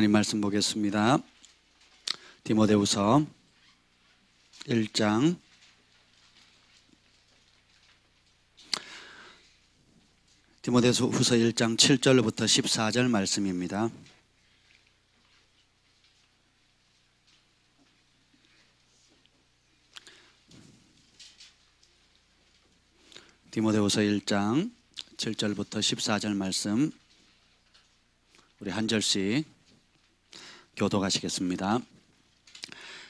하나님 말씀 보겠습니다. 디모데후서 1장 디모데후서 1장 7절부터 14절 말씀입니다. 디모데후서 1장 7절부터 14절 말씀 우리 한 절씩 교독하시겠습니다.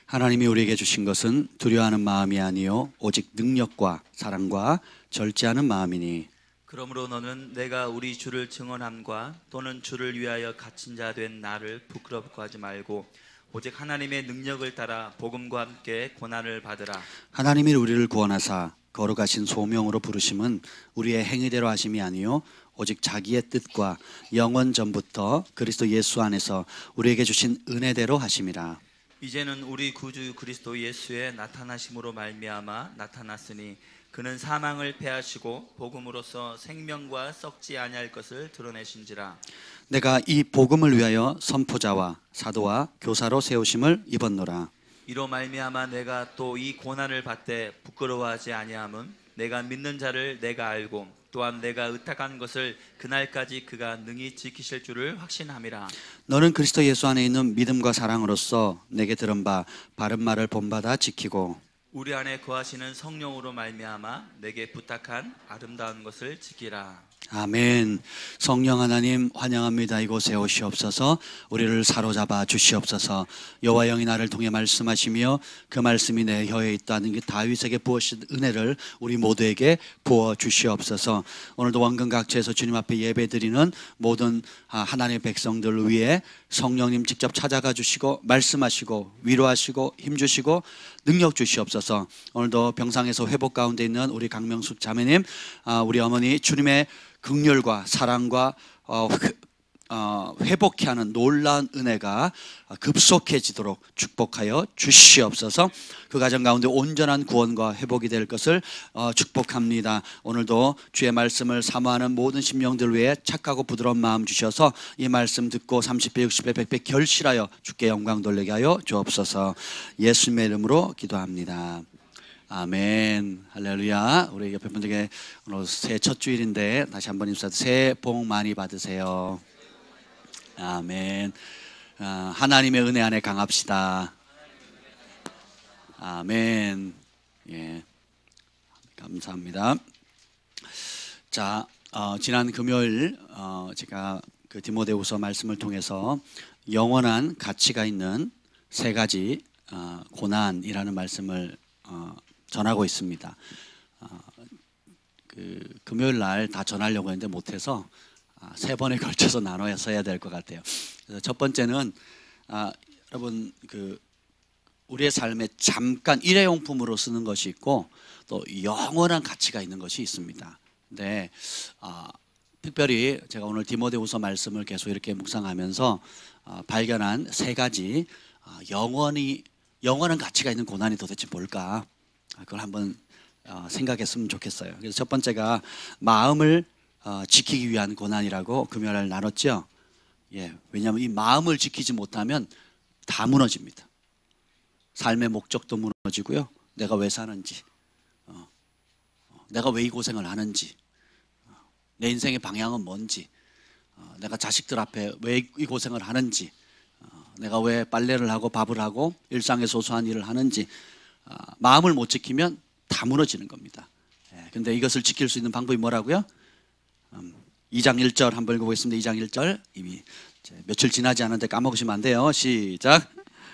하나님이 우리에게 주신 것은 두려워하는 마음이 아니요 오직 능력과 사랑과 절제하는 마음이니 그러므로 너는 내가 우리 주를 증언함과 또는 주를 위하여 갇힌 자 된 나를 부끄럽고 하지 말고 오직 하나님의 능력을 따라 복음과 함께 고난을 받으라. 하나님이 우리를 구원하사 거룩하신 소명으로 부르심은 우리의 행위대로 하심이 아니요 오직 자기의 뜻과 영원 전부터 그리스도 예수 안에서 우리에게 주신 은혜대로 하심이라. 이제는 우리 구주 그리스도 예수의 나타나심으로 말미암아 나타났으니 그는 사망을 패하시고 복음으로써 생명과 썩지 아니할 것을 드러내신지라. 내가 이 복음을 위하여 선포자와 사도와 교사로 세우심을 입었노라. 이로 말미암아 내가 또 이 고난을 받되 부끄러워하지 아니함은 내가 믿는 자를 내가 알고 또한 내가 의탁한 것을 그날까지 그가 능히 지키실 줄을 확신함이라. 너는 그리스도 예수 안에 있는 믿음과 사랑으로서 내게 들은 바 바른 말을 본받아 지키고 우리 안에 거하시는 성령으로 말미암아 내게 부탁한 아름다운 것을 지키라. 아멘. 성령 하나님 환영합니다. 이곳에 오시옵소서. 우리를 사로잡아 주시옵소서. 여호와 영이 나를 통해 말씀하시며 그 말씀이 내 혀에 있다는 그 다윗에게 부으신 은혜를 우리 모두에게 부어 주시옵소서. 오늘도 원근각처에서 주님 앞에 예배드리는 모든 하나님의 백성들 위해 성령님 직접 찾아가 주시고 말씀하시고 위로하시고 힘주시고 능력 주시옵소서. 오늘도 병상에서 회복 가운데 있는 우리 강명숙 자매님, 우리 어머니 주님의 긍휼과 사랑과 회복케 하는 놀라운 은혜가 급속해지도록 축복하여 주시옵소서. 그 가정 가운데 온전한 구원과 회복이 될 것을 축복합니다. 오늘도 주의 말씀을 사모하는 모든 심령들 위해 착하고 부드러운 마음 주셔서 이 말씀 듣고 30배, 60배, 100배 결실하여 주께 영광 돌리게 하여 주옵소서. 예수님의 이름으로 기도합니다. 아멘. 할렐루야. 우리 옆에 분들에게 오늘 새해 첫 주일인데 다시 한번 인사드립니다. 새해 복 많이 받으세요. 아멘. 하나님의 은혜 안에 강합시다. 아멘. 예. 감사합니다. 자, 지난 금요일 제가 그 디모데후서 말씀을 통해서 영원한 가치가 있는 세 가지 고난이라는 말씀을 전하고 있습니다. 그 금요일 날 다 전하려고 했는데 못해서 세 번에 걸쳐서 나눠서 해야 될 것 같아요. 그래서 첫 번째는 여러분 그 우리의 삶에 잠깐 일회용품으로 쓰는 것이 있고 또 영원한 가치가 있는 것이 있습니다. 근데 특별히 제가 오늘 디모데후서 말씀을 계속 이렇게 묵상하면서 발견한 세 가지 영원한 가치가 있는 고난이 도대체 뭘까? 그걸 한번 생각했으면 좋겠어요. 그래서 첫 번째가 마음을 지키기 위한 고난이라고 금요일 나눴죠. 예, 왜냐하면 이 마음을 지키지 못하면 다 무너집니다. 삶의 목적도 무너지고요. 내가 왜 사는지, 내가 왜 이 고생을 하는지, 내 인생의 방향은 뭔지, 내가 자식들 앞에 왜 이 고생을 하는지, 내가 왜 빨래를 하고 밥을 하고 일상의 소소한 일을 하는지 마음을 못 지키면 다 무너지는 겁니다. 근데 이것을 지킬 수 있는 방법이 뭐라고요? 2장 1절 한번 읽어보겠습니다. 2장 1절 이미 며칠 지나지 않았는데 까먹으시면 안 돼요. 시작.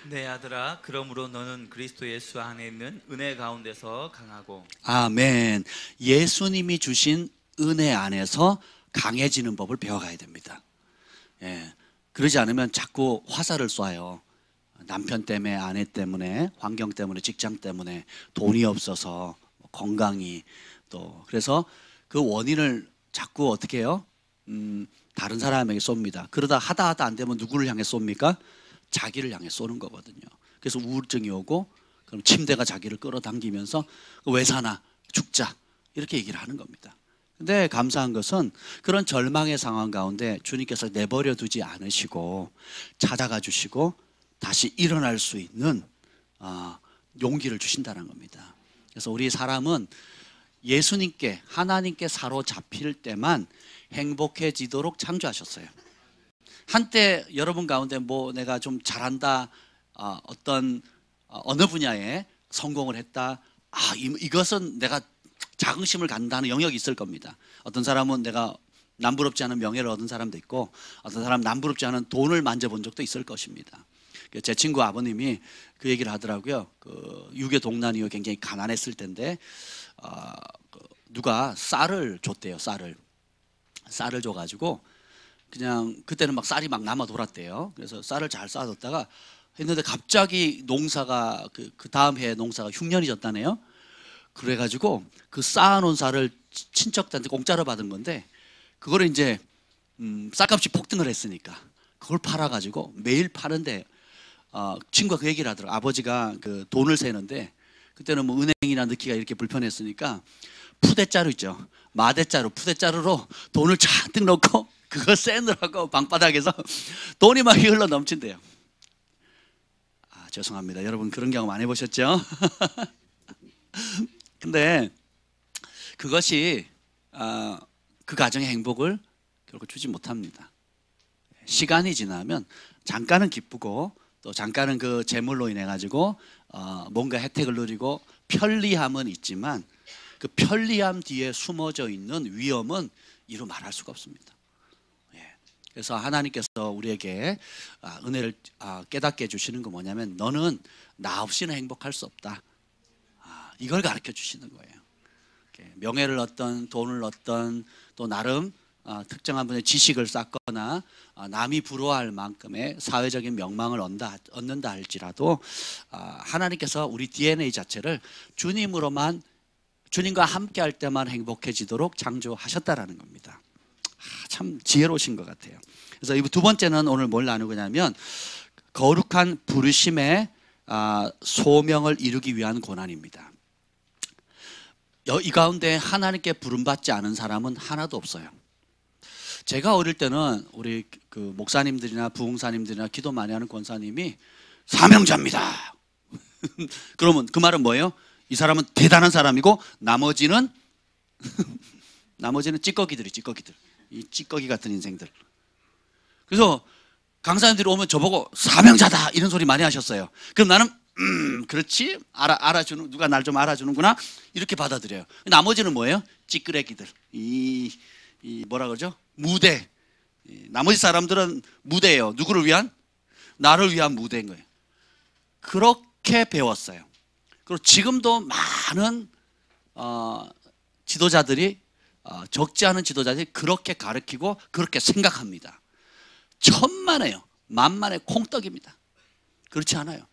내 아들아, 그러므로 너는 그리스도 예수 안에 있는 은혜 가운데서 강하고. 아멘. 예수님이 주신 은혜 안에서 강해지는 법을 배워가야 됩니다. 예. 그러지 않으면 자꾸 화살을 쏴요. 남편 때문에, 아내 때문에, 환경 때문에, 직장 때문에, 돈이 없어서, 건강이 또 그래서 그 원인을 자꾸 어떻게 해요? 다른 사람에게 쏩니다. 그러다 하다 안 되면 누구를 향해 쏩니까? 자기를 향해 쏘는 거거든요. 그래서 우울증이 오고 그럼 침대가 자기를 끌어당기면서 왜 사나? 죽자 이렇게 얘기를 하는 겁니다. 근데 감사한 것은 그런 절망의 상황 가운데 주님께서 내버려 두지 않으시고 찾아가 주시고 다시 일어날 수 있는 용기를 주신다는 겁니다. 그래서 우리 사람은 예수님께, 하나님께 사로잡힐 때만 행복해지도록 창조하셨어요. 한때 여러분 가운데 뭐 내가 좀 잘한다, 어느 분야에 성공을 했다, 이것은 내가 자긍심을 갖는다는 영역이 있을 겁니다. 어떤 사람은 내가 남부럽지 않은 명예를 얻은 사람도 있고, 어떤 사람은 남부럽지 않은 돈을 만져본 적도 있을 것입니다. 제 친구 아버님이 그 얘기를 하더라고요. 그 유교 동란 이후 굉장히 가난했을 때인데 누가 쌀을 줬대요. 쌀을 줘가지고 그냥 그때는 막 쌀이 막 남아 돌았대요. 그래서 쌀을 잘 쌓아뒀다가 했는데 갑자기 농사가 그 다음 해 농사가 흉년이 졌다네요. 그래가지고 그 쌓아놓은 쌀을 친척들한테 공짜로 받은 건데 그거를 이제 쌀값이 폭등을 했으니까 그걸 팔아가지고 매일 파는데 친구가 그 얘기를 하더라고요. 아버지가 그 돈을 세는데 그때는 뭐 은행이나 넣기가 이렇게 불편했으니까 푸대자루 있죠. 마대자루, 푸대자루로 돈을 잔뜩 넣고 그거 세느라고 방바닥에서 돈이 막 흘러 넘친대요. 죄송합니다. 여러분 그런 경험 안 해보셨죠? 근데 그것이 그 가정의 행복을 결국 주지 못합니다. 시간이 지나면 잠깐은 기쁘고 또 잠깐은 그 재물로 인해 가지고 뭔가 혜택을 누리고 편리함은 있지만 그 편리함 뒤에 숨어져 있는 위험은 이루 말할 수가 없습니다. 그래서 하나님께서 우리에게 은혜를 깨닫게 해주시는 건 뭐냐면 너는 나 없이는 행복할 수 없다. 이걸 가르쳐 주시는 거예요. 명예를 얻던 돈을 얻던 또 나름 특정한 분의 지식을 쌓거나 남이 부러워할 만큼의 사회적인 명망을 얻는다 할지라도 하나님께서 우리 DNA 자체를 주님과 함께 할 때만 행복해지도록 창조하셨다라는 겁니다. 참 지혜로우신 것 같아요. 그래서 이 두 번째는 오늘 뭘 나누냐면 거룩한 부르심의 소명을 이루기 위한 고난입니다. 이 가운데 하나님께 부름받지 않은 사람은 하나도 없어요. 제가 어릴 때는 우리 그 목사님들이나 부흥사님들이나 기도 많이 하는 권사님이 사명자입니다. 그러면 그 말은 뭐예요? 이 사람은 대단한 사람이고 나머지는 찌꺼기들. 이 찌꺼기 같은 인생들. 그래서 강사님들이 오면 저보고 사명자다 이런 소리 많이 하셨어요. 그럼 나는 그렇지 알아주는 누가 날 좀 알아주는구나 이렇게 받아들여요. 나머지는 뭐예요? 찌끄레기들. 이 뭐라 그러죠? 무대. 나머지 사람들은 무대예요. 누구를 위한? 나를 위한 무대인 거예요. 그렇게 배웠어요. 그리고 지금도 많은 지도자들이 적지 않은 지도자들이 그렇게 가르치고 그렇게 생각합니다. 천만에요. 만만의 콩떡입니다. 그렇지 않아요.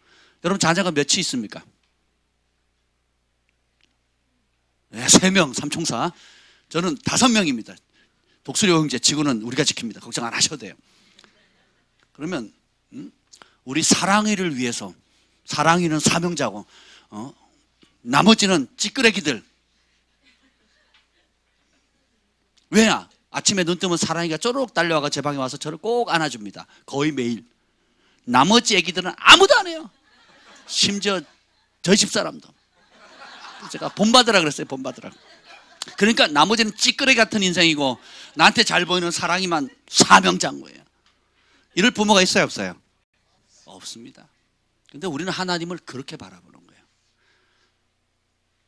여러분 자녀가 몇이 있습니까? 네, 3명, 삼총사. 저는 5명입니다. 독수리 형제 지구는 우리가 지킵니다. 걱정 안 하셔도 돼요. 그러면 우리 사랑이를 위해서 사랑이는 사명자고 나머지는 찌끄레기들. 왜냐? 아침에 눈 뜨면 사랑이가 쪼르륵 달려와서 제 방에 와서 저를 꼭 안아줍니다. 거의 매일. 나머지 애기들은 아무도 안 해요. 심지어 저희 집사람도. 제가 본받으라 그랬어요. 본받으라고. 그러니까 나머지는 찌끄레기 같은 인생이고 나한테 잘 보이는 사랑이만 사명자인 거예요. 이럴 부모가 있어요? 없어요? 없습니다. 근데 우리는 하나님을 그렇게 바라보는 거예요.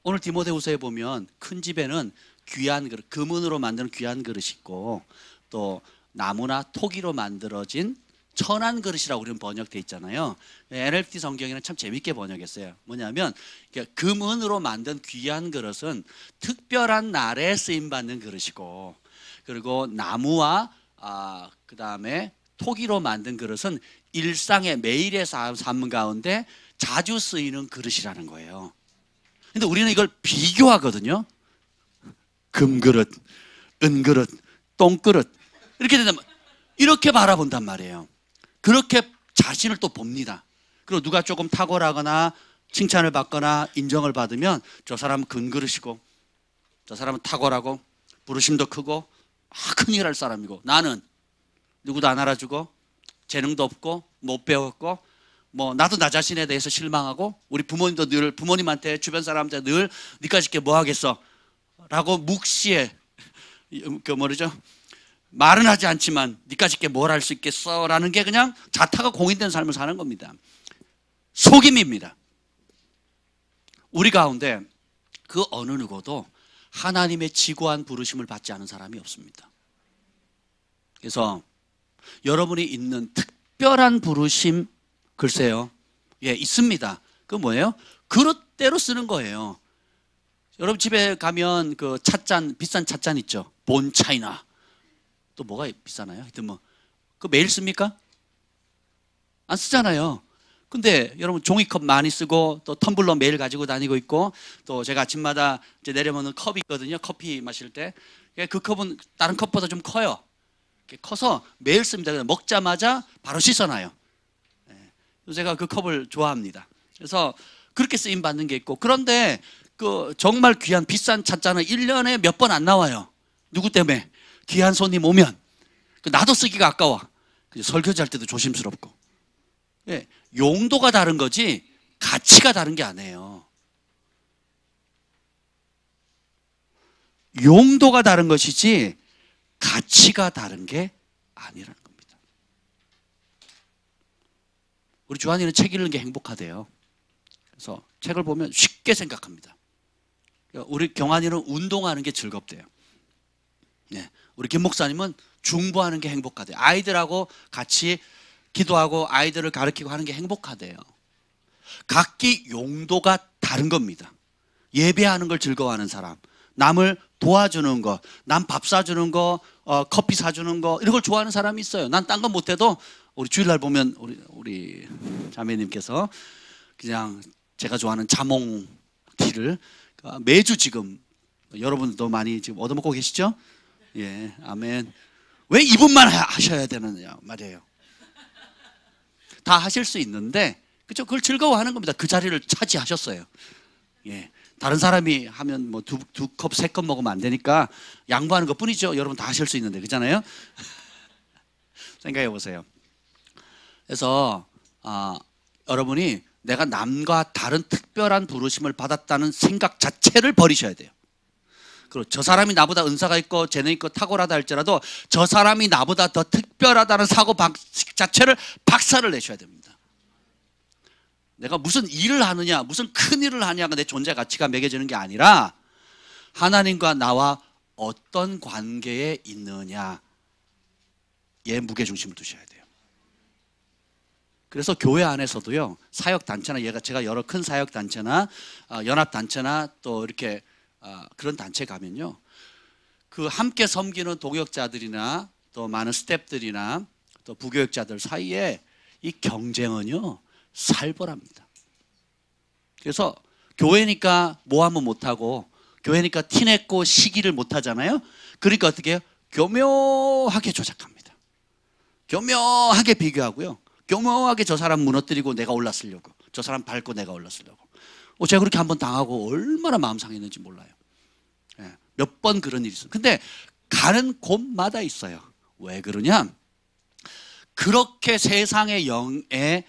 오늘 디모데후서에 보면 큰 집에는 귀한 그릇, 금은으로 만드는 귀한 그릇이 있고 또 나무나 토기로 만들어진 천한 그릇이라고 우리는 번역되어 있잖아요. NLT 성경에는 참 재밌게 번역했어요. 뭐냐면 금은으로 만든 귀한 그릇은 특별한 날에 쓰임받는 그릇이고 그리고 나무와 그 다음에 토기로 만든 그릇은 일상의 매일의 삶 가운데 자주 쓰이는 그릇이라는 거예요. 근데 우리는 이걸 비교하거든요. 금그릇, 은그릇, 똥그릇 이렇게 된다면 이렇게 바라본단 말이에요. 그렇게 자신을 또 봅니다. 그리고 누가 조금 탁월하거나 칭찬을 받거나 인정을 받으면 저 사람은 금그릇이고 저 사람은 탁월하고 부르심도 크고 큰일 할 사람이고, 나는 누구도 안 알아주고 재능도 없고 못 배웠고 뭐 나도 나 자신에 대해서 실망하고, 우리 부모님도 늘 부모님한테 주변 사람한테 늘 니까짓 게 뭐 하겠어 라고 묵시에 그 뭐죠, 말은 하지 않지만 니까짓 게 뭘 할 수 있겠어 라는 게 그냥 자타가 공인된 삶을 사는 겁니다. 속임입니다. 우리 가운데 그 어느 누구도 하나님의 지고한 부르심을 받지 않은 사람이 없습니다. 그래서 여러분이 있는 특별한 부르심, 글쎄요, 예, 있습니다. 그 뭐예요? 그릇대로 쓰는 거예요. 여러분 집에 가면 그 찻잔, 비싼 찻잔 있죠. 본 차이나 또 뭐가 비싸나요? 하여튼 뭐 그 매일 씁니까? 안 쓰잖아요. 근데 여러분 종이컵 많이 쓰고 또 텀블러 매일 가지고 다니고 있고, 또 제가 아침마다 이제 내려먹는 컵이 있거든요. 커피 마실 때. 그 컵은 다른 컵보다 좀 커요. 커서 매일 씁니다. 그냥 먹자마자 바로 씻어놔요. 제가 그 컵을 좋아합니다. 그래서 그렇게 쓰임 받는 게 있고, 그런데 그 정말 귀한 비싼 찻잔은 1년에 몇 번 안 나와요. 누구 때문에? 귀한 손님 오면. 나도 쓰기가 아까워. 설교할 때도 조심스럽고. 예, 용도가 다른 거지 가치가 다른 게 아니에요. 용도가 다른 것이지 가치가 다른 게 아니라는 겁니다. 우리 주한이는 책 읽는 게 행복하대요. 그래서 책을 보면 쉽게 생각합니다. 우리 경환이는 운동하는 게 즐겁대요. 네, 우리 김 목사님은 중보하는 게 행복하대요. 아이들하고 같이 기도하고 아이들을 가르치고 하는 게 행복하대요. 각기 용도가 다른 겁니다. 예배하는 걸 즐거워하는 사람, 남을 도와주는 거, 남 밥 사주는 거, 커피 사주는 거, 이런 걸 좋아하는 사람이 있어요. 난 딴 건 못해도, 우리 주일날 보면 우리 자매님께서 그냥 제가 좋아하는 자몽티를 매주 지금 여러분도 많이 지금 얻어먹고 계시죠? 예, 아멘. 왜 이분만 하셔야 되느냐 말이에요. 다 하실 수 있는데, 그죠? 그걸 즐거워하는 겁니다. 그 자리를 차지하셨어요. 예, 다른 사람이 하면 뭐 두 컵, 세 컵 먹으면 안 되니까 양보하는 것 뿐이죠. 여러분 다 하실 수 있는데, 그렇잖아요? 생각해 보세요. 그래서 여러분이 내가 남과 다른 특별한 부르심을 받았다는 생각 자체를 버리셔야 돼요. 그리고 저 사람이 나보다 은사가 있고 재능 있고 탁월하다 할지라도 저 사람이 나보다 더 특별하다는 사고방식 자체를 박살을 내셔야 됩니다. 내가 무슨 일을 하느냐, 무슨 큰 일을 하냐가 내 존재 가치가 매겨지는 게 아니라 하나님과 나와 어떤 관계에 있느냐에 무게중심을 두셔야 돼요. 그래서 교회 안에서도요, 사역단체나 제가 여러 큰 사역단체나 연합단체나 또 이렇게 그런 단체 가면요, 그 함께 섬기는 동역자들이나 또 많은 스태프들이나 또 부교역자들 사이에 이 경쟁은요 살벌합니다. 그래서 교회니까 모함은 못하고, 교회니까 티냈고 시기를 못하잖아요. 그러니까 어떻게 해요? 교묘하게 조작합니다. 교묘하게 비교하고요, 교묘하게 저 사람 무너뜨리고 내가 올랐으려고, 저 사람 밟고 내가 올랐으려고. 제가 그렇게 한번 당하고 얼마나 마음 상했는지 몰라요. 몇 번 그런 일이 있어요. 근데 가는 곳마다 있어요. 왜 그러냐? 그렇게 세상의 영의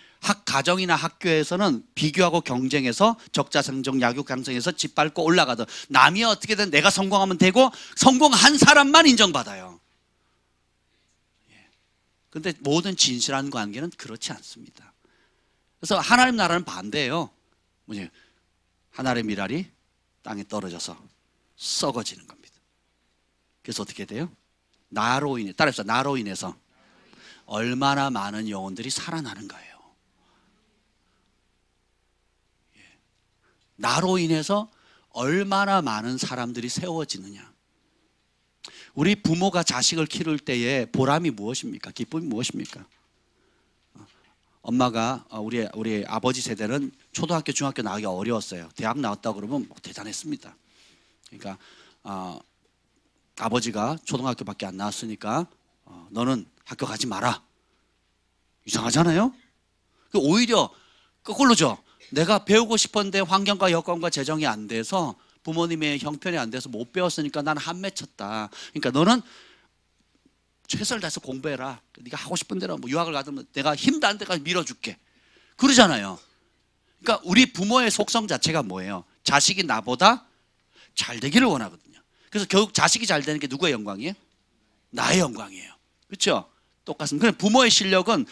가정이나 학교에서는 비교하고 경쟁해서 적자생존 약육강성해서 짓밟고 올라가든, 남이 어떻게든 내가 성공하면 되고 성공한 사람만 인정받아요. 근데 모든 진실한 관계는 그렇지 않습니다. 그래서 하나님 나라는 반대예요. 뭐냐? 하늘의 미랄이 땅에 떨어져서 썩어지는 겁니다. 그래서 어떻게 돼요? 나로 인해, 따라합시다. 나로 인해서 얼마나 많은 영혼들이 살아나는 거예요. 나로 인해서 얼마나 많은 사람들이 세워지느냐. 우리 부모가 자식을 키울 때의 보람이 무엇입니까? 기쁨이 무엇입니까? 엄마가 우리 아버지 세대는 초등학교, 중학교 나가기가 어려웠어요. 대학 나왔다 그러면 대단했습니다. 그러니까 아버지가 초등학교밖에 안 나왔으니까 너는 학교 가지 마라. 이상하잖아요? 오히려 거꾸로죠. 내가 배우고 싶었는데 환경과 여건과 재정이 안 돼서 부모님의 형편이 안 돼서 못 배웠으니까 나는 한 맺혔다. 그러니까 너는 최선을 다해서 공부해라. 네가 하고 싶은 대로 뭐 유학을 가든 내가 힘 닿는 데까지 밀어줄게. 그러잖아요. 그러니까 우리 부모의 속성 자체가 뭐예요? 자식이 나보다 잘 되기를 원하거든요. 그래서 결국 자식이 잘 되는 게 누구의 영광이에요? 나의 영광이에요. 그렇죠? 똑같습니다. 그럼 부모의 실력은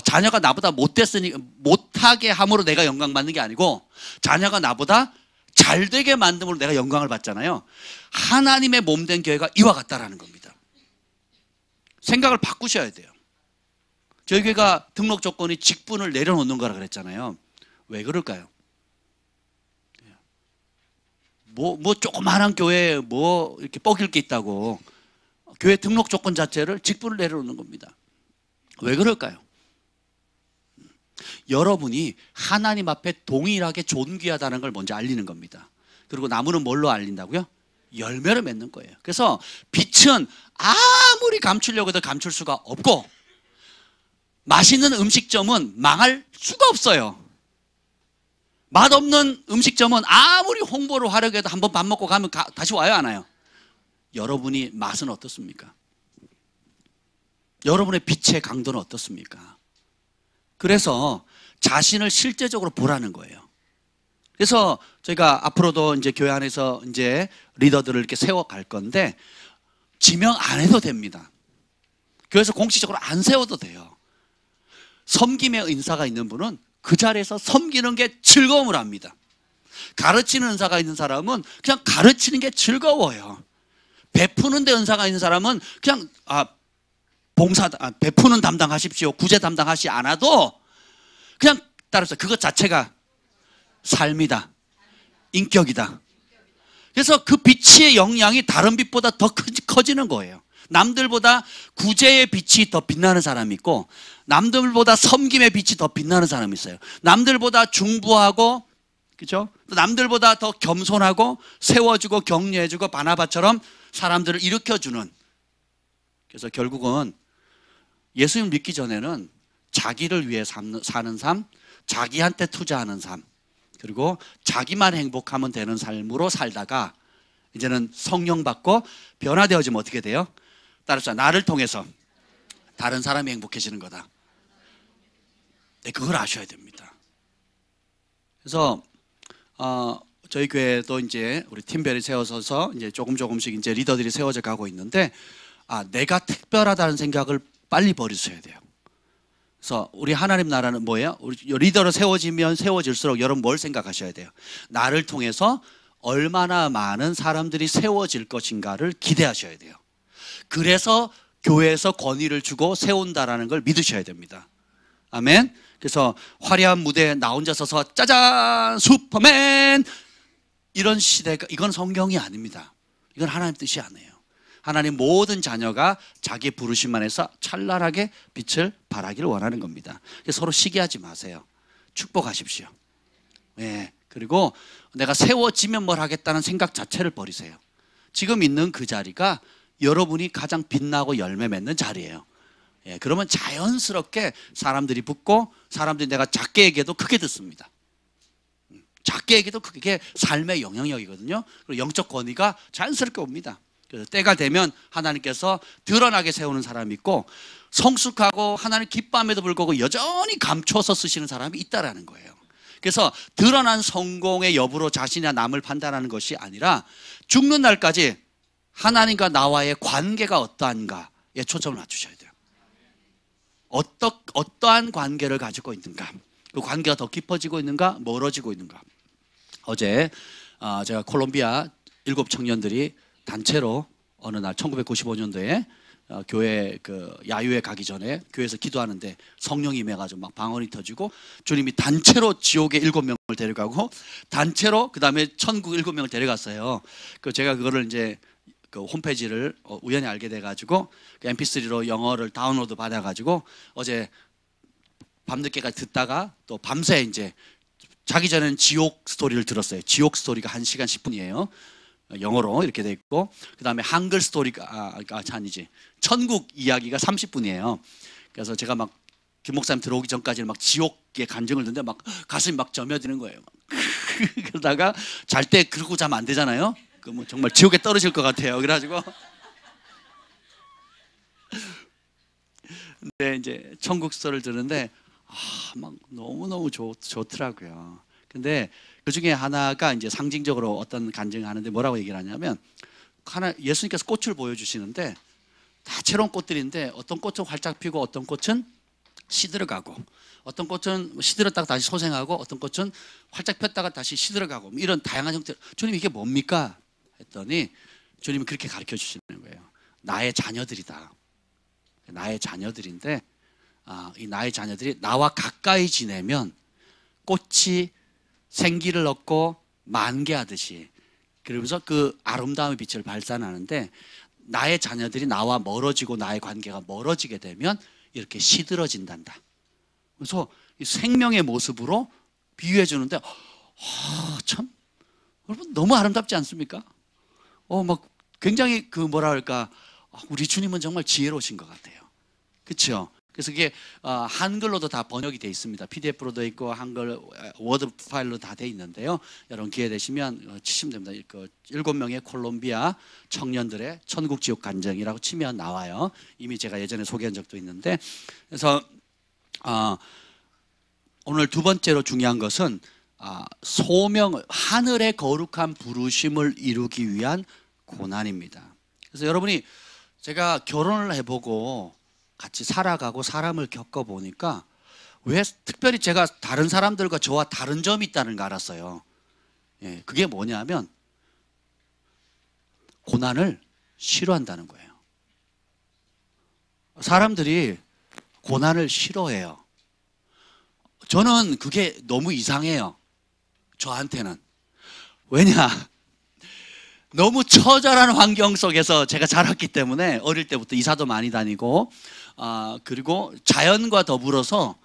자녀가 나보다 못하게 함으로 내가 영광 받는 게 아니고 자녀가 나보다 잘 되게 만듦으로 내가 영광을 받잖아요. 하나님의 몸된 교회가 이와 같다라는 겁니다. 생각을 바꾸셔야 돼요. 저희 교회가 등록 조건이 직분을 내려놓는 거라 그랬잖아요. 왜 그럴까요? 뭐 조그마한 교회에 뭐 이렇게 뻐길 게 있다고 교회 등록 조건 자체를 직분을 내려놓는 겁니다. 왜 그럴까요? 여러분이 하나님 앞에 동일하게 존귀하다는 걸 먼저 알리는 겁니다. 그리고 나무는 뭘로 알린다고요? 열매를 맺는 거예요. 그래서 빛은 아무리 감추려고 해도 감출 수가 없고 맛있는 음식점은 망할 수가 없어요. 맛없는 음식점은 아무리 홍보를 하려고 해도 한번 밥 먹고 가면 다시 와요, 안 와요? 여러분이 맛은 어떻습니까? 여러분의 빛의 강도는 어떻습니까? 그래서 자신을 실제적으로 보라는 거예요. 그래서 저희가 앞으로도 이제 교회 안에서 이제 리더들을 이렇게 세워갈 건데 지명 안 해도 됩니다. 교회에서 공식적으로 안 세워도 돼요. 섬김의 은사가 있는 분은 그 자리에서 섬기는 게 즐거움을 합니다. 가르치는 은사가 있는 사람은 그냥 가르치는 게 즐거워요. 베푸는 데 은사가 있는 사람은 그냥 베푸는 담당하십시오. 구제 담당하시 않아도 그냥 따라서 그것 자체가 삶이다. 인격이다. 그래서 그 빛의 영향이 다른 빛보다 더 커지는 거예요. 남들보다 구제의 빛이 더 빛나는 사람이 있고 남들보다 섬김의 빛이 더 빛나는 사람이 있어요. 남들보다 중부하고 그죠? 남들보다 더 겸손하고 세워주고 격려해주고 바나바처럼 사람들을 일으켜주는. 그래서 결국은 예수님 믿기 전에는 자기를 위해 사는 삶, 자기한테 투자하는 삶, 그리고 자기만 행복하면 되는 삶으로 살다가 이제는 성령 받고 변화되어지면 어떻게 돼요? 따라서 나를 통해서 다른 사람이 행복해지는 거다. 네, 그걸 아셔야 됩니다. 그래서 저희 교회도 이제 우리 팀별이 세워져서 이제 조금씩 이제 리더들이 세워져 가고 있는데 내가 특별하다는 생각을 빨리 버리셔야 돼요. 그래서 우리 하나님 나라는 뭐예요? 우리 리더로 세워지면 세워질수록 여러분 뭘 생각하셔야 돼요? 나를 통해서 얼마나 많은 사람들이 세워질 것인가를 기대하셔야 돼요. 그래서 교회에서 권위를 주고 세운다라는 걸 믿으셔야 됩니다. 아멘. 그래서 화려한 무대에 나 혼자 서서 짜잔 슈퍼맨 이런 시대가 이건 성경이 아닙니다. 이건 하나님 뜻이 아니에요. 하나님 모든 자녀가 자기 부르심 안에서 찬란하게 빛을 발하기를 원하는 겁니다. 서로 시기하지 마세요. 축복하십시오. 네. 그리고 내가 세워지면 뭘 하겠다는 생각 자체를 버리세요. 지금 있는 그 자리가 여러분이 가장 빛나고 열매 맺는 자리예요. 예, 그러면 자연스럽게 사람들이 붙고 사람들이 내가 작게 얘기해도 크게 듣습니다. 작게 얘기해도 그게 삶의 영향력이거든요. 그리고 영적 권위가 자연스럽게 옵니다. 그래서 때가 되면 하나님께서 드러나게 세우는 사람이 있고 성숙하고 하나님 기뻐함에도 불구하고 여전히 감춰서 쓰시는 사람이 있다라는 거예요. 그래서 드러난 성공의 여부로 자신이나 남을 판단하는 것이 아니라 죽는 날까지 하나님과 나와의 관계가 어떠한가에 초점을 맞추셔야 돼요. 어떠한 관계를 가지고 있는가, 그 관계가 더 깊어지고 있는가, 멀어지고 있는가. 어제 제가 콜롬비아 7 청년들이 단체로 어느 날 1995년도에 교회 그 야유회 가기 전에 교회에서 기도하는데 성령이 임해가지고 막 방언이 터지고 주님이 단체로 지옥에 7명을 데려가고 단체로 그 다음에 천국 7명을 데려갔어요. 그 제가 그거를 이제 그 홈페이지를 우연히 알게 돼가지고 그 MP3로 영어를 다운로드 받아가지고 어제 밤늦게까지 듣다가 또 밤새 이제 자기 전에는 지옥 스토리를 들었어요. 지옥 스토리가 1시간 10분이에요. 영어로 이렇게 돼 있고 그 다음에 한글 스토리가 아니지 천국 이야기가 30분이에요. 그래서 제가 막 김 목사님 들어오기 전까지는 막 지옥의 간증을 듣는데 막 가슴이 막 저며드는 거예요. 그러다가 잘 때 그러고 자면 안 되잖아요. 그 뭐 정말 지옥에 떨어질 것 같아요. 그래가지고 근데 이제 천국서를 듣는데 막 너무너무 좋더라고요. 근데 그 중에 하나가 이제 상징적으로 어떤 간증을 하는데 뭐라고 얘기를 하냐면 하나 예수님께서 꽃을 보여주시는데 다채로운 꽃들인데 어떤 꽃은 활짝 피고 어떤 꽃은 시들어가고 어떤 꽃은 시들었다가 다시 소생하고 어떤 꽃은 활짝 폈다가 다시 시들어가고 이런 다양한 형태. 주님 이게 뭡니까? 했더니 주님이 그렇게 가르쳐 주시는 거예요. 나의 자녀들이다. 나의 자녀들인데 이 나의 자녀들이 나와 가까이 지내면 꽃이 생기를 얻고 만개하듯이 그러면서 그 아름다움의 빛을 발산하는데 나의 자녀들이 나와 멀어지고 나의 관계가 멀어지게 되면 이렇게 시들어진단다. 그래서 이 생명의 모습으로 비유해 주는데 참 여러분 너무 아름답지 않습니까? 막 굉장히 그 뭐라 할까 우리 주님은 정말 지혜로우신 것 같아요. 그렇죠? 그래서 그게 한글로도 다 번역이 돼 있습니다. PDF로도 있고 한글 워드 파일로 다 돼 있는데요. 여러분 기회 되시면 치시면 됩니다. 그 7명의 콜롬비아 청년들의 천국 지옥 간증이라고 치면 나와요. 이미 제가 예전에 소개한 적도 있는데 그래서 오늘 두 번째로 중요한 것은 소명 하늘의 거룩한 부르심을 이루기 위한 고난입니다. 그래서 여러분이 제가 결혼을 해보고 같이 살아가고 사람을 겪어보니까 왜 특별히 제가 다른 사람들과 저와 다른 점이 있다는 걸 알았어요. 예, 그게 뭐냐면 고난을 싫어한다는 거예요. 사람들이 고난을 싫어해요. 저는 그게 너무 이상해요. 저한테는. 왜냐? 너무 처절한 환경 속에서 제가 자랐기 때문에 어릴 때부터 이사도 많이 다니고 그리고 자연과 더불어서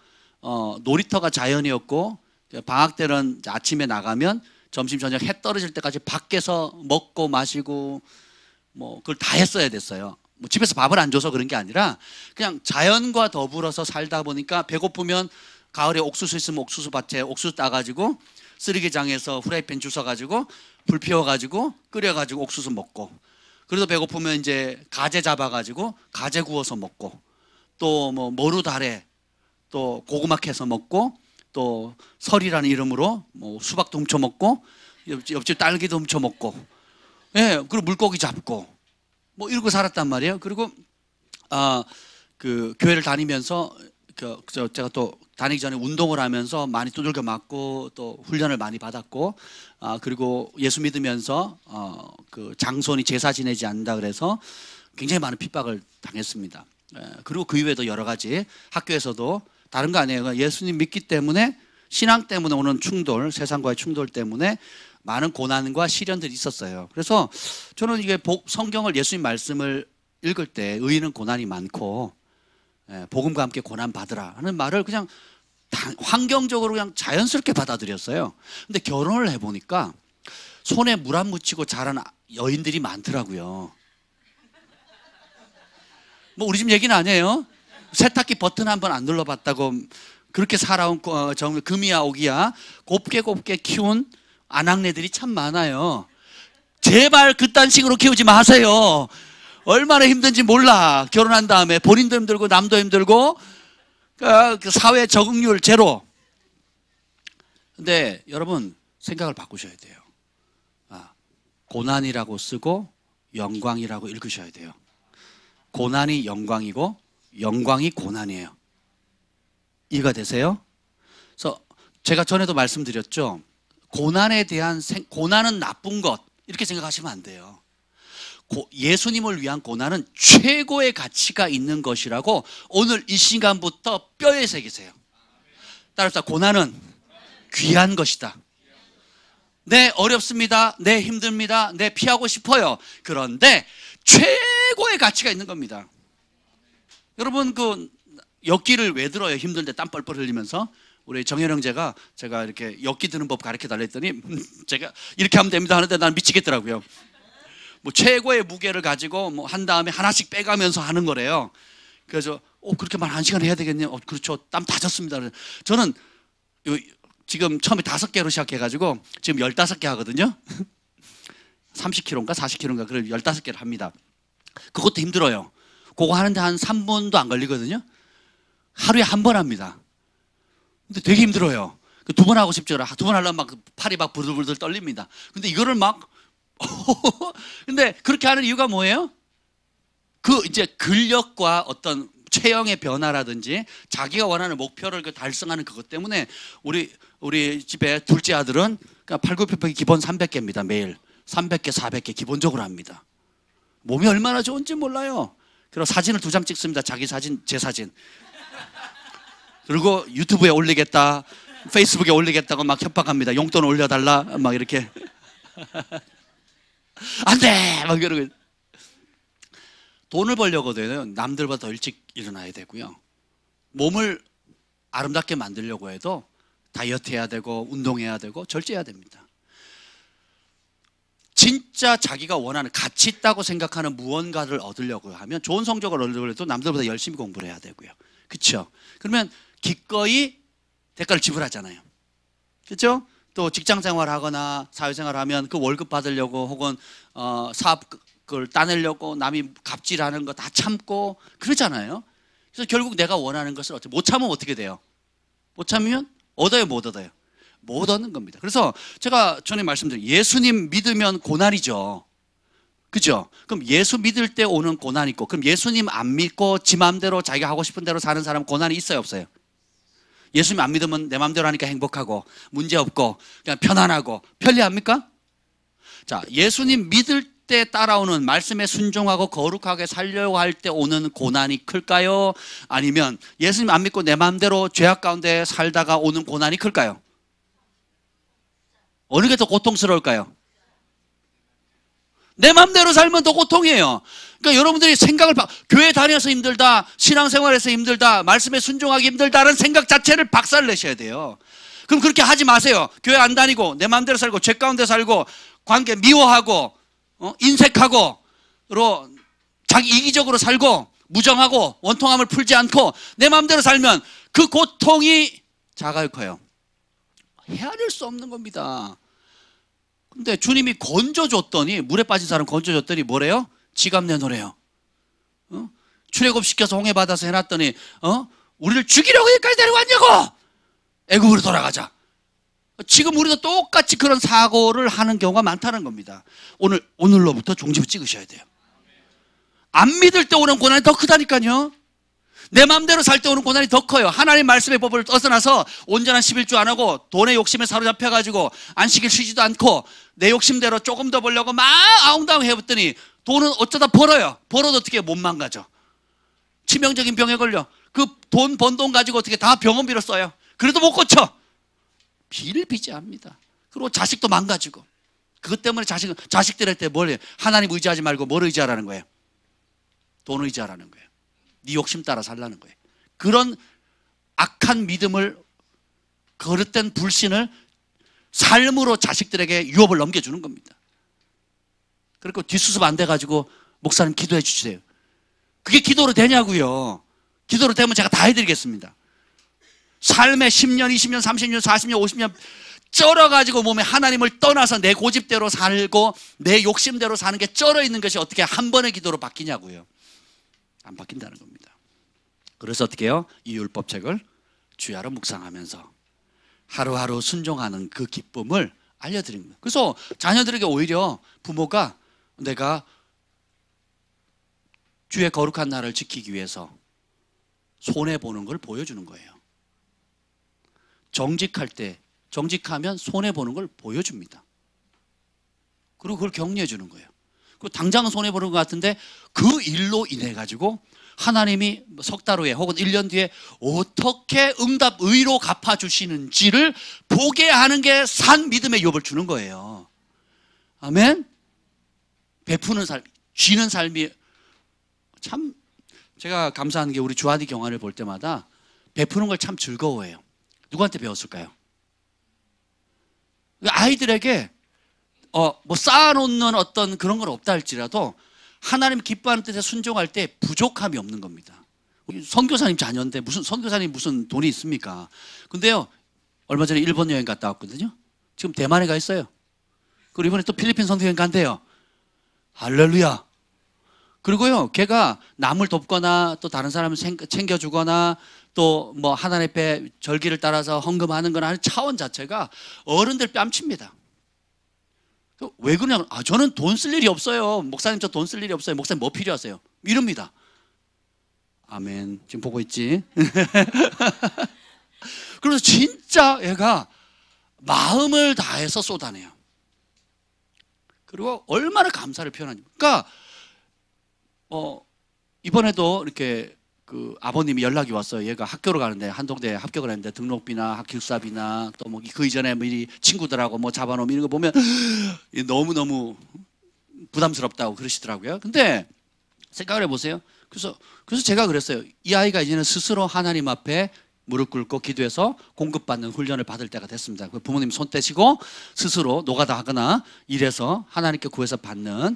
놀이터가 자연이었고 방학 때는 아침에 나가면 점심 저녁 해 떨어질 때까지 밖에서 먹고 마시고 뭐 그걸 다 했어야 됐어요. 뭐 집에서 밥을 안 줘서 그런 게 아니라 그냥 자연과 더불어서 살다 보니까 배고프면 가을에 옥수수 있으면 옥수수 밭에 옥수수 따가지고 쓰레기장에서 후라이팬 주워가지고 불 피워가지고 끓여가지고 옥수수 먹고 그래도 배고프면 이제 가재 잡아가지고 가재 구워서 먹고 또 뭐 머루다래 또 고구마 캐서 먹고 또 설이라는 이름으로 뭐 수박도 훔쳐 먹고 옆집 딸기도 훔쳐 먹고 예 그리고 물고기 잡고 뭐 이러고 살았단 말이에요. 그리고 그 교회를 다니면서 제가 또 다니기 전에 운동을 하면서 많이 두들겨 맞고 또 훈련을 많이 받았고 그리고 예수 믿으면서 그 장손이 제사 지내지 않는다 그래서 굉장히 많은 핍박을 당했습니다. 그리고 그 이외에도 여러 가지 학교에서도 다른 거 아니에요. 예수님 믿기 때문에 신앙 때문에 오는 충돌, 세상과의 충돌 때문에 많은 고난과 시련들이 있었어요. 그래서 저는 이게 성경을 예수님 말씀을 읽을 때 의인은 고난이 많고 복음과 함께 고난 받으라 하는 말을 그냥 환경적으로 그냥 자연스럽게 받아들였어요. 근데 결혼을 해보니까 손에 물 안 묻히고 자란 여인들이 많더라고요. 뭐 우리 집 얘기는 아니에요. 세탁기 버튼 한번 안 눌러봤다고 그렇게 살아온 정말 금이야 오기야 곱게 키운 아낙네들이 참 많아요. 제발 그딴 식으로 키우지 마세요. 얼마나 힘든지 몰라. 결혼한 다음에 본인도 힘들고 남도 힘들고 그 사회 적응률 제로. 근데 여러분 생각을 바꾸셔야 돼요. 고난이라고 쓰고 영광이라고 읽으셔야 돼요. 고난이 영광이고 영광이 고난이에요. 이해가 되세요? 그래서 제가 전에도 말씀드렸죠. 고난에 대한 고난은 나쁜 것 이렇게 생각하시면 안 돼요. 예수님을 위한 고난은 최고의 가치가 있는 것이라고 오늘 이 시간부터 뼈에 새기세요. 따라서 고난은 귀한 것이다. 네, 어렵습니다. 네, 힘듭니다. 네, 피하고 싶어요. 그런데 최고의 가치가 있는 겁니다. 여러분 그 엮기를 왜 들어요? 힘든데 땀 뻘뻘 흘리면서. 우리 정현 형제가 제가 이렇게 엮기 드는 법 가르쳐 달라 했더니 제가 이렇게 하면 됩니다 하는데 난 미치겠더라고요. 뭐 최고의 무게를 가지고 뭐 한 다음에 하나씩 빼가면서 하는 거래요. 그래서 그렇게 말 1시간 해야 되겠네요. 그렇죠. 땀 다 젖습니다. 저는 지금 처음에 5개로 시작해가지고 지금 15개 하거든요. 30kg인가 40kg인가 그걸 15개를 합니다. 그것도 힘들어요. 그거 하는데 한 3분도 안 걸리거든요. 하루에 한 번 합니다. 근데 되게 힘들어요. 2번 하고 싶죠. 2번 하려면 막 팔이 막 부들부들 떨립니다. 근데 이거를 막 근데 그렇게 하는 이유가 뭐예요? 그 이제 근력과 어떤 체형의 변화라든지 자기가 원하는 목표를 달성하는 그것 때문에 우리 집에 둘째 아들은 팔굽혀펴기 기본 300개입니다. 매일 300개, 400개 기본적으로 합니다. 몸이 얼마나 좋은지 몰라요. 그리고 사진을 2장 찍습니다. 자기 사진, 제 사진. 그리고 유튜브에 올리겠다, 페이스북에 올리겠다고 막 협박합니다. 용돈 올려달라, 막 이렇게. 안 돼! 막 이러고. 돈을 벌려거든요. 남들보다 더 일찍 일어나야 되고요. 몸을 아름답게 만들려고 해도 다이어트 해야 되고, 운동해야 되고, 절제해야 됩니다. 진짜 자기가 원하는 가치 있다고 생각하는 무언가를 얻으려고 하면 좋은 성적을 얻으려고 해도 남들보다 열심히 공부를 해야 되고요. 그렇죠? 그러면 기꺼이 대가를 지불하잖아요. 그렇죠? 또 직장 생활하거나 사회생활 하면 그 월급 받으려고 혹은 사업을 따내려고 남이 갑질하는 거 다 참고 그러잖아요. 그래서 결국 내가 원하는 것을 못 참으면 어떻게 돼요? 못 참으면 얻어요, 못 얻어요? 못 얻는 겁니다. 그래서 제가 전에 말씀드린 예수님 믿으면 고난이죠. 그죠? 그럼 예수 믿을 때 오는 고난이 있고, 그럼 예수님 안 믿고 지 마음대로 자기가 하고 싶은 대로 사는 사람 고난이 있어요, 없어요? 예수님 안 믿으면 내 마음대로 하니까 행복하고 문제없고 그냥 편안하고 편리합니까? 자, 예수님 믿을 때 따라오는 말씀에 순종하고 거룩하게 살려고 할 때 오는 고난이 클까요? 아니면 예수님 안 믿고 내 마음대로 죄악 가운데 살다가 오는 고난이 클까요? 어느 게 더 고통스러울까요? 내 마음대로 살면 더 고통이에요. 그러니까 여러분들이 생각을 교회 다녀서 힘들다, 신앙생활에서 힘들다, 말씀에 순종하기 힘들다는 생각 자체를 박살 내셔야 돼요. 그럼 그렇게 하지 마세요. 교회 안 다니고 내 마음대로 살고 죄 가운데 살고 관계 미워하고 인색하고 자기 이기적으로 살고 무정하고 원통함을 풀지 않고 내 마음대로 살면 그 고통이 작아요, 커요? 헤아릴 수 없는 겁니다. 근데 주님이 건져줬더니, 물에 빠진 사람 건져줬더니 뭐래요? 지갑 내놓으래요. 출애굽시켜서 홍해 받아서 해놨더니 우리를 죽이려고 여기까지 데려왔냐고! 애굽으로 돌아가자. 지금 우리도 똑같이 그런 사고를 하는 경우가 많다는 겁니다. 오늘로부터 종지부 찍으셔야 돼요. 안 믿을 때 오는 고난이 더 크다니까요. 내 마음대로 살 때 오는 고난이 더 커요. 하나님 말씀의 법을 떠나서 온전한 11주 안 하고 돈의 욕심에 사로잡혀가지고 안식일 쉬지도 않고 내 욕심대로 조금 더 벌려고 막 아웅다웅 해봤더니 돈은 어쩌다 벌어요. 벌어도 어떻게 못 망가져. 치명적인 병에 걸려. 그 돈 번 돈 가지고 어떻게 다 병원비로 써요. 그래도 못 고쳐. 비일비재합니다. 그리고 자식도 망가지고. 그것 때문에 자식들한테 뭘 해요? 하나님 의지하지 말고 뭘 의지하라는 거예요? 돈 의지하라는 거예요. 네 욕심 따라 살라는 거예요. 그런 악한 믿음을, 거릇된 불신을 삶으로 자식들에게 유업을 넘겨주는 겁니다. 그리고 뒷수습 안 돼가지고 목사님 기도해 주세요. 그게 기도로 되냐고요. 기도로 되면 제가 다 해드리겠습니다. 삶에 10년, 20년, 30년, 40년, 50년 쩔어가지고 몸에 하나님을 떠나서 내 고집대로 살고 내 욕심대로 사는 게 쩔어 있는 것이 어떻게 한 번의 기도로 바뀌냐고요. 안 바뀐다는 겁니다. 그래서 어떻게 해요? 이 율법책을 주야로 묵상하면서 하루하루 순종하는 그 기쁨을 알려드린 거예요. 그래서 자녀들에게 오히려 부모가 내가 주의 거룩한 날을 지키기 위해서 손해보는 걸 보여주는 거예요. 정직하면 손해보는 걸 보여줍니다. 그리고 그걸 격려해 주는 거예요. 그리고 당장은 손해보는 것 같은데 그 일로 인해 가지고 하나님이 석 달 후에 혹은 1년 뒤에 어떻게 응답 의로 갚아주시는지를 보게 하는 게 산 믿음의 유업을 주는 거예요. 아멘? 베푸는 삶, 쥐는 삶이 참 제가 감사하는 게 우리 주한이 경화를 볼 때마다 베푸는 걸 참 즐거워해요. 누구한테 배웠을까요? 아이들에게 뭐 쌓아놓는 어떤 그런 건 없다 할지라도 하나님 기뻐하는 뜻에 순종할 때 부족함이 없는 겁니다. 선교사님 자녀인데 무슨 선교사님 무슨 돈이 있습니까? 근데요 얼마 전에 일본 여행 갔다 왔거든요. 지금 대만에 가 있어요. 그리고 이번에 또 필리핀 선교 여행 간대요. 할렐루야. 그리고요, 걔가 남을 돕거나 또 다른 사람을 챙겨주거나 또 뭐 하나님 앞에 절기를 따라서 헌금하는 거나 하는 차원 자체가 어른들 뺨칩니다. 왜 그러냐면, 저는 돈 쓸 일이 없어요. 목사님, 저 돈 쓸 일이 없어요. 목사님, 뭐 필요하세요? 이럽니다. 아멘. 지금 보고 있지? 그래서 진짜 얘가 마음을 다해서 쏟아내요. 그리고 얼마나 감사를 표현하냐. 그러니까 이번에도 이렇게 그 아버님이 연락이 왔어요. 얘가 학교를 가는데, 한동대에 합격을 했는데 등록비나 학교사비나 또 뭐 그 이전에 미리 친구들하고 뭐 잡아놓으면 이런 거 보면 너무너무 부담스럽다고 그러시더라고요. 근데 생각을 해보세요. 그래서 제가 그랬어요. 이 아이가 이제는 스스로 하나님 앞에 무릎 꿇고 기도해서 공급받는 훈련을 받을 때가 됐습니다. 부모님 손 떼시고 스스로 노가다 하거나 일해서 하나님께 구해서 받는,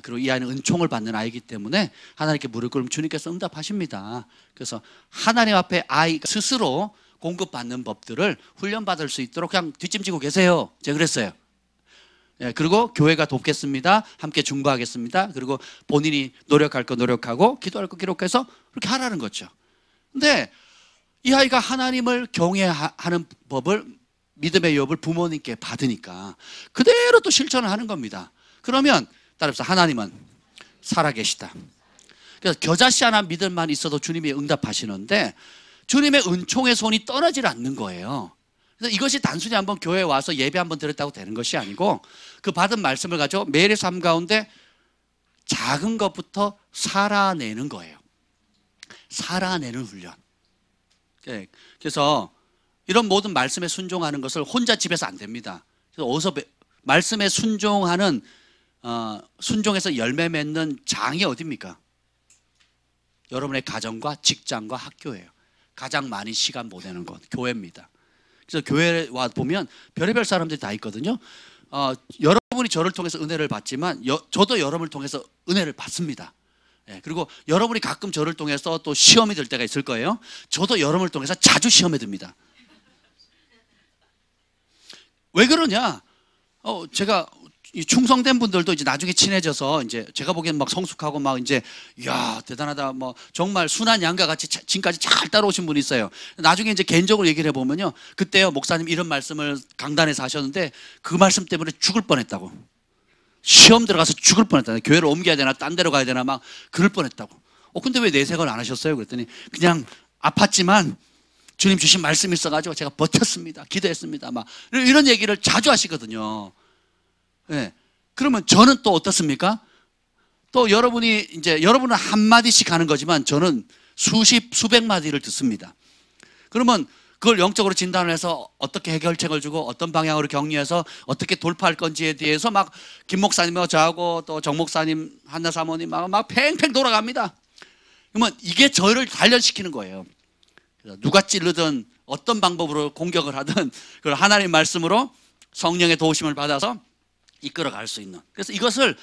그리고 이 아이는 은총을 받는 아이이기 때문에 하나님께 무릎 꿇으면 주님께서 응답하십니다. 그래서 하나님 앞에 아이가 스스로 공급받는 법들을 훈련받을 수 있도록 그냥 뒷짐지고 계세요. 제가 그랬어요. 그리고 교회가 돕겠습니다. 함께 중보하겠습니다. 그리고 본인이 노력할 거 노력하고 기도할 거 기록해서 그렇게 하라는 거죠. 근데 이 아이가 하나님을 경외하는 법을, 믿음의 유업을 부모님께 받으니까 그대로 또 실천을 하는 겁니다. 그러면 따라서 하나님은 살아계시다. 그래서 겨자씨 하나 믿음만 있어도 주님이 응답하시는데 주님의 은총의 손이 떠나질 않는 거예요. 그래서 이것이 단순히 한번 교회에 와서 예배 한번 드렸다고 되는 것이 아니고 그 받은 말씀을 가지고 매일의 삶 가운데 작은 것부터 살아내는 거예요. 살아내는 훈련. 그래서 이런 모든 말씀에 순종하는 것을 혼자 집에서 안 됩니다. 그래서 어디서 말씀에 순종하는, 순종해서 열매 맺는 장이 어디입니까? 여러분의 가정과 직장과 학교예요. 가장 많이 시간 보내는 것, 교회입니다. 그래서 교회에 와 보면 별의별 사람들이 다 있거든요. 여러분이 저를 통해서 은혜를 받지만 저도 여러분을 통해서 은혜를 받습니다. 그리고 여러분이 가끔 저를 통해서 또 시험이 들 때가 있을 거예요. 저도 여러분을 통해서 자주 시험에 듭니다. 왜 그러냐? 제가 충성된 분들도 이제 나중에 친해져서 이제 제가 보기엔 막 성숙하고 막 이제 야 대단하다, 뭐 정말 순한 양과 같이 지금까지 잘 따라오신 분이 있어요. 나중에 이제 개인적으로 얘기를 해보면요, 그때요 목사님 이런 말씀을 강단에서 하셨는데 그 말씀 때문에 죽을 뻔했다고. 시험 들어가서 죽을 뻔했다. 교회를 옮겨야 되나 딴 데로 가야 되나 막 그럴 뻔했다고. 근데 왜 내색을 안 하셨어요? 그랬더니 그냥 아팠지만 주님 주신 말씀이 있어가지고 제가 버텼습니다. 기도했습니다. 막 이런 얘기를 자주 하시거든요. 네. 그러면 저는 또 어떻습니까? 또 여러분이 이제 여러분은 한 마디씩 하는 거지만 저는 수백 마디를 듣습니다. 그러면 그걸 영적으로 진단을 해서 어떻게 해결책을 주고 어떤 방향으로 격리해서 어떻게 돌파할 건지에 대해서 막 김 목사님하고 저하고 또 정 목사님, 한나 사모님하고 막 팽팽 돌아갑니다. 그러면 이게 저를 단련시키는 거예요. 누가 찌르든 어떤 방법으로 공격을 하든 그걸 하나님 말씀으로 성령의 도우심을 받아서 이끌어갈 수 있는. 그래서 이것을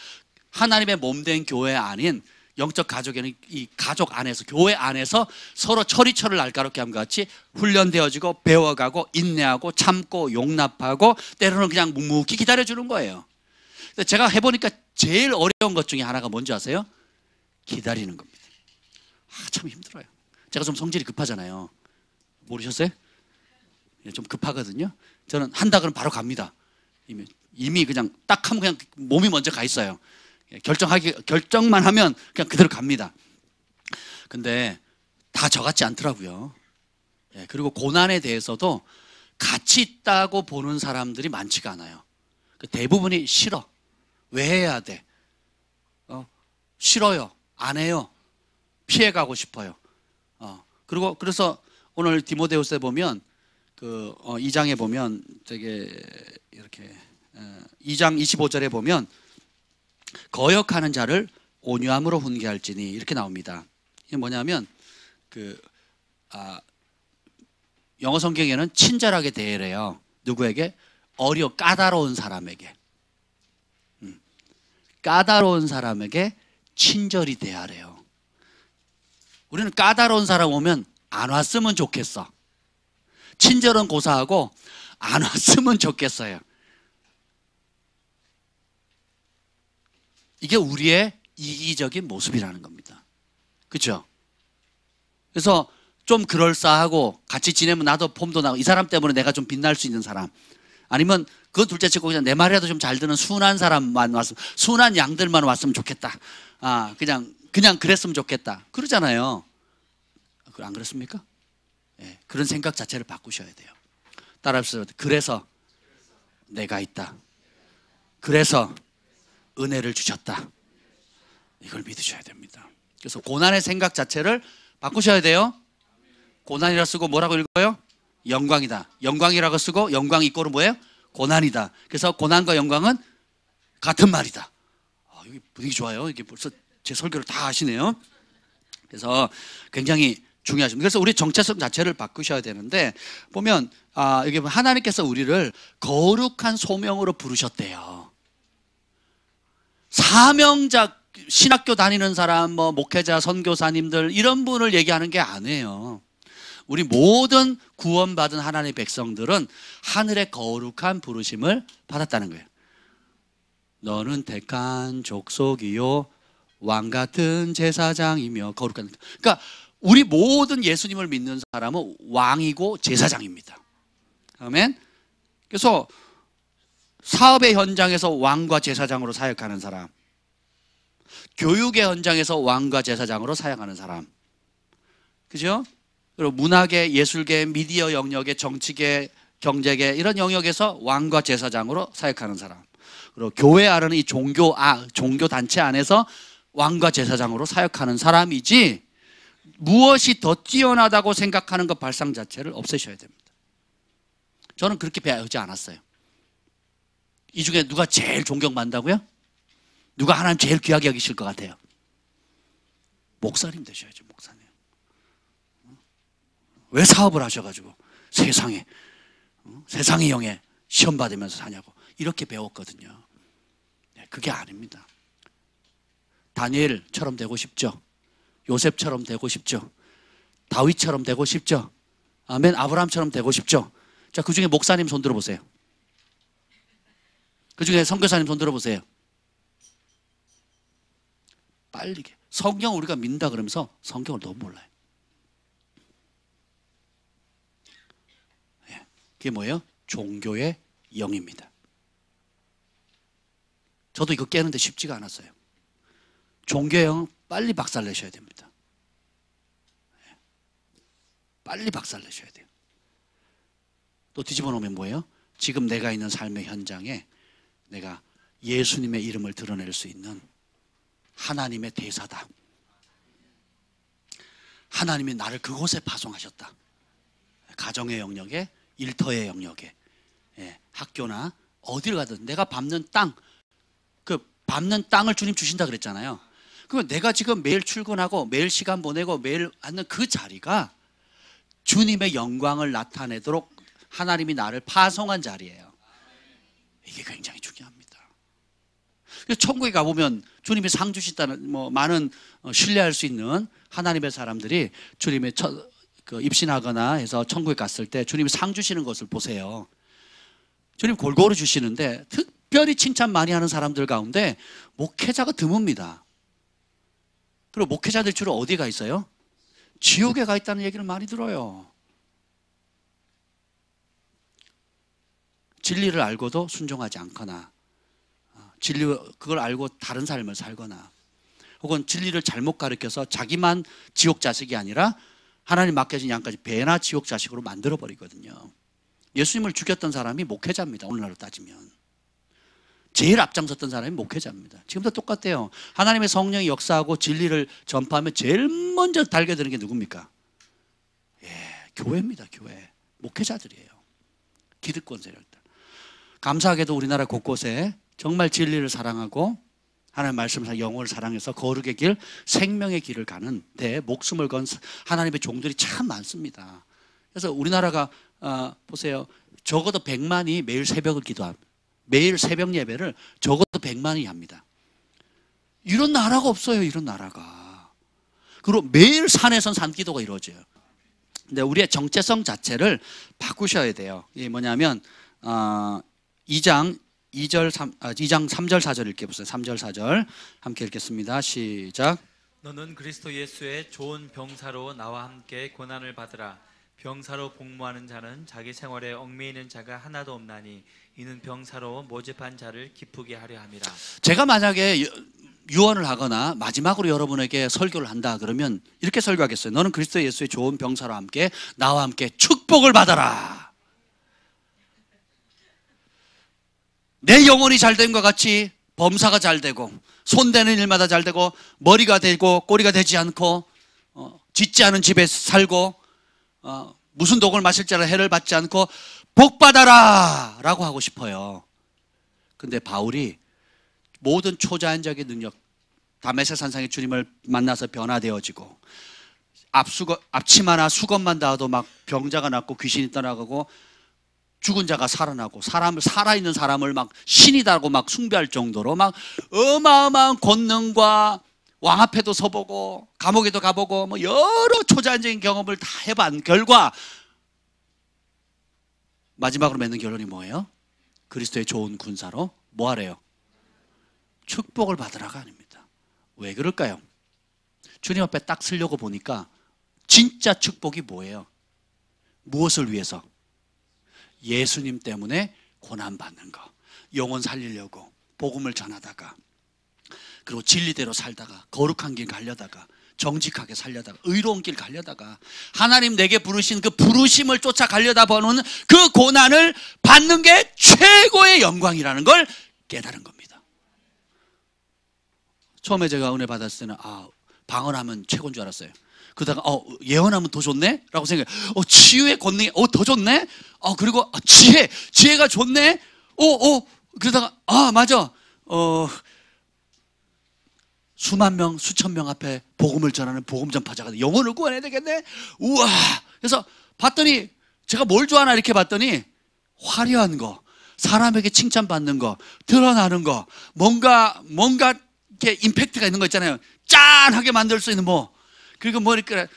하나님의 몸된 교회 아닌 영적 가족에는 이 가족 안에서, 교회 안에서 서로 철이철을 날카롭게 함과 같이 훈련되어지고 배워가고 인내하고 참고 용납하고 때로는 그냥 묵묵히 기다려주는 거예요. 근데 제가 해보니까 제일 어려운 것 중에 하나가 뭔지 아세요? 기다리는 겁니다. 참 힘들어요. 제가 좀 성질이 급하잖아요. 모르셨어요? 좀 급하거든요. 저는 한다 그러면 바로 갑니다. 이미 그냥 딱 하면 그냥 몸이 먼저 가 있어요. 결정만 하면 그냥 그대로 갑니다. 근데 다 저 같지 않더라고요. 그리고 고난에 대해서도 가치 있다고 보는 사람들이 많지가 않아요. 대부분이 싫어. 왜 해야 돼? 싫어요. 안 해요. 피해가고 싶어요. 그리고 그래서 오늘 디모데후서에 보면 그 2장에 보면 되게 이렇게 2장 25절에 보면 거역하는 자를 온유함으로 훈계할지니 이렇게 나옵니다. 이게 뭐냐면 영어 성경에는 친절하게 대해래요. 누구에게? 까다로운 사람에게. 까다로운 사람에게 친절히 대하래요. 우리는 까다로운 사람 오면 안 왔으면 좋겠어. 친절은 고사하고 안 왔으면 좋겠어요. 이게 우리의 이기적인 모습이라는 겁니다. 그렇죠? 그래서 좀 그럴싸하고 같이 지내면 나도 폼도 나고 이 사람 때문에 내가 좀 빛날 수 있는 사람, 아니면 그건 둘째 치고 그냥 내 말이라도 좀 잘 듣는 순한 사람만 왔으면, 순한 양들만 왔으면 좋겠다. 그냥 그랬으면 좋겠다. 그러잖아요. 안 그렇습니까? 예, 그런 생각 자체를 바꾸셔야 돼요. 따라합시다. 그래서 내가 있다. 그래서 은혜를 주셨다. 이걸 믿으셔야 됩니다. 그래서 고난의 생각 자체를 바꾸셔야 돼요. 고난이라 쓰고 뭐라고 읽어요? 영광이다. 영광이라고 쓰고 영광 이꼬는 뭐예요? 고난이다. 그래서 고난과 영광은 같은 말이다. 여기 분위기 좋아요. 이게 벌써 제 설교를 다 하시네요. 그래서 굉장히 중요하십니다. 그래서 우리 정체성 자체를 바꾸셔야 되는데, 보면 여기 하나님께서 우리를 거룩한 소명으로 부르셨대요. 사명자, 신학교 다니는 사람, 목회자, 선교사님들 이런 분을 얘기하는 게 아니에요. 우리 모든 구원받은 하나님의 백성들은 하늘의 거룩한 부르심을 받았다는 거예요. 너는 택한 족속이요 왕 같은 제사장이며 거룩한. 그러니까 우리 모든 예수님을 믿는 사람은 왕이고 제사장입니다. 아멘. 그래서 사업의 현장에서 왕과 제사장으로 사역하는 사람, 교육의 현장에서 왕과 제사장으로 사역하는 사람, 그죠? 그리고 문화계, 예술계, 미디어 영역에, 정치계, 경제계 이런 영역에서 왕과 제사장으로 사역하는 사람, 그리고 교회 안에는 이 종교 단체 안에서 왕과 제사장으로 사역하는 사람이지, 무엇이 더 뛰어나다고 생각하는 것 발상 자체를 없애셔야 됩니다. 저는 그렇게 배우지 않았어요. 이 중에 누가 제일 존경받는다고요? 누가 하나님 제일 귀하게 여기실 것 같아요? 목사님 되셔야죠. 목사님. 왜 사업을 하셔가지고 세상의 영에 시험 받으면서 사냐고 이렇게 배웠거든요. 그게 아닙니다. 다니엘처럼 되고 싶죠? 요셉처럼 되고 싶죠? 다윗처럼 되고 싶죠? 아멘. 아브라함처럼 되고 싶죠? 자, 그 중에 목사님 손 들어보세요. 그 중에 선교사님 손 들어보세요. 빨리. 성경 우리가 믿는다 그러면서 성경을 너무 몰라요. 그게 뭐예요? 종교의 영입니다. 저도 이거 깨는데 쉽지가 않았어요. 종교의 영 빨리 박살내셔야 됩니다. 빨리 박살내셔야 돼요. 또 뒤집어 놓으면 뭐예요? 지금 내가 있는 삶의 현장에 내가 예수님의 이름을 드러낼 수 있는 하나님의 대사다. 하나님이 나를 그곳에 파송하셨다. 가정의 영역에, 일터의 영역에, 학교나 어디를 가든 내가 밟는 땅, 그 밟는 땅을 주님 주신다 그랬잖아요. 그러면 내가 지금 매일 출근하고 매일 시간 보내고 매일 하는 그 자리가 주님의 영광을 나타내도록 하나님이 나를 파송한 자리예요. 이게 굉장히 중요합니다. 그래서 천국에 가보면 주님이 상 주시다는 많은 신뢰할 수 있는 하나님의 사람들이 주님의 입신하거나 해서 천국에 갔을 때 주님이 상 주시는 것을 보세요. 주님 골고루 주시는데 특별히 칭찬 많이 하는 사람들 가운데 목회자가 드뭅니다. 그리고 목회자들 주로 어디 가 있어요? 지옥에 가 있다는 얘기를 많이 들어요. 진리를 알고도 순종하지 않거나, 그걸 알고 다른 삶을 살거나, 혹은 진리를 잘못 가르쳐서 자기만 지옥 자식이 아니라 하나님 맡겨진 양까지 배나 지옥 자식으로 만들어 버리거든요. 예수님을 죽였던 사람이 목회자입니다. 오늘날로 따지면 제일 앞장섰던 사람이 목회자입니다. 지금도 똑같아요. 하나님의 성령이 역사하고 진리를 전파하면 제일 먼저 달겨드는 게 누굽니까? 교회입니다. 교회. 목회자들이에요. 기득권 세력들. 감사하게도 우리나라 곳곳에 정말 진리를 사랑하고 하나님의 말씀을 영혼을 사랑해서 거룩의 길, 생명의 길을 가는 데 목숨을 건 하나님의 종들이 참 많습니다. 그래서 우리나라가 보세요. 적어도 100만이 매일 새벽을 기도합니다. 매일 새벽 예배를 적어도 100만이 합니다. 이런 나라가 없어요. 이런 나라가. 그리고 매일 산에선 산기도가 이루어져요. 근데 우리의 정체성 자체를 바꾸셔야 돼요. 이게 뭐냐면 2장 3절 4절 읽게 보세요. 3절 4절 함께 읽겠습니다. 시작. 너는 그리스도 예수의 좋은 병사로 나와 함께 고난을 받으라. 병사로 복무하는 자는 자기 생활에 얽매이는 자가 하나도 없나니 이는 병사로 모집한 자를 기쁘게 하려 함이라. 제가 만약에 유언을 하거나 마지막으로 여러분에게 설교를 한다 그러면 이렇게 설교하겠어요. 너는 그리스도 예수의 좋은 병사로 함께 나와 함께 축복을 받아라. 내 영혼이 잘됨과 같이 범사가 잘 되고 손대는 일마다 잘 되고 머리가 되고 꼬리가 되지 않고 짖지 않은 집에 살고 무슨 독을 마실지 알아 해를 받지 않고 복 받아라 라고 하고 싶어요. 근데 바울이 모든 초자연적인 능력, 다메섹 산상의 주님을 만나서 변화되어지고 앞치마나 수건만 닿아도 막 병자가 낫고 귀신이 떠나가고 죽은 자가 살아나고 살아있는 사람을 막 신이다고 막 숭배할 정도로 막 어마어마한 권능과 왕 앞에도 서보고 감옥에도 가보고 뭐 여러 초자연적인 경험을 다 해본 결과 마지막으로 맺는 결론이 뭐예요? 그리스도의 좋은 군사로 뭐 하래요? 축복을 받으라가 아닙니다. 왜 그럴까요? 주님 앞에 딱 서려고 보니까 진짜 축복이 뭐예요? 무엇을 위해서? 예수님 때문에 고난받는 거, 영혼 살리려고 복음을 전하다가, 그리고 진리대로 살다가, 거룩한 길 가려다가, 정직하게 살려다가, 의로운 길 가려다가, 하나님 내게 부르신 그 부르심을 쫓아가려다 보는 그 고난을 받는 게 최고의 영광이라는 걸 깨달은 겁니다. 처음에 제가 은혜 받았을 때는 방언하면 최고인 줄 알았어요. 그러다가 예언하면 더 좋네? 라고 생각해요. 치유의 권능이 더 좋네? 그리고 지혜가 좋네? 그러다가 맞아. 수만 명, 수천 명 앞에 복음을 전하는 복음 전파자가 영혼을 구원해야 되겠네? 우와! 그래서 봤더니 제가 뭘 좋아하나 이렇게 봤더니 화려한 거, 사람에게 칭찬받는 거, 드러나는 거, 뭔가 이렇게 임팩트가 있는 거 있잖아요. 짠하게 만들 수 있는 뭐, 그리고 뭐 이렇게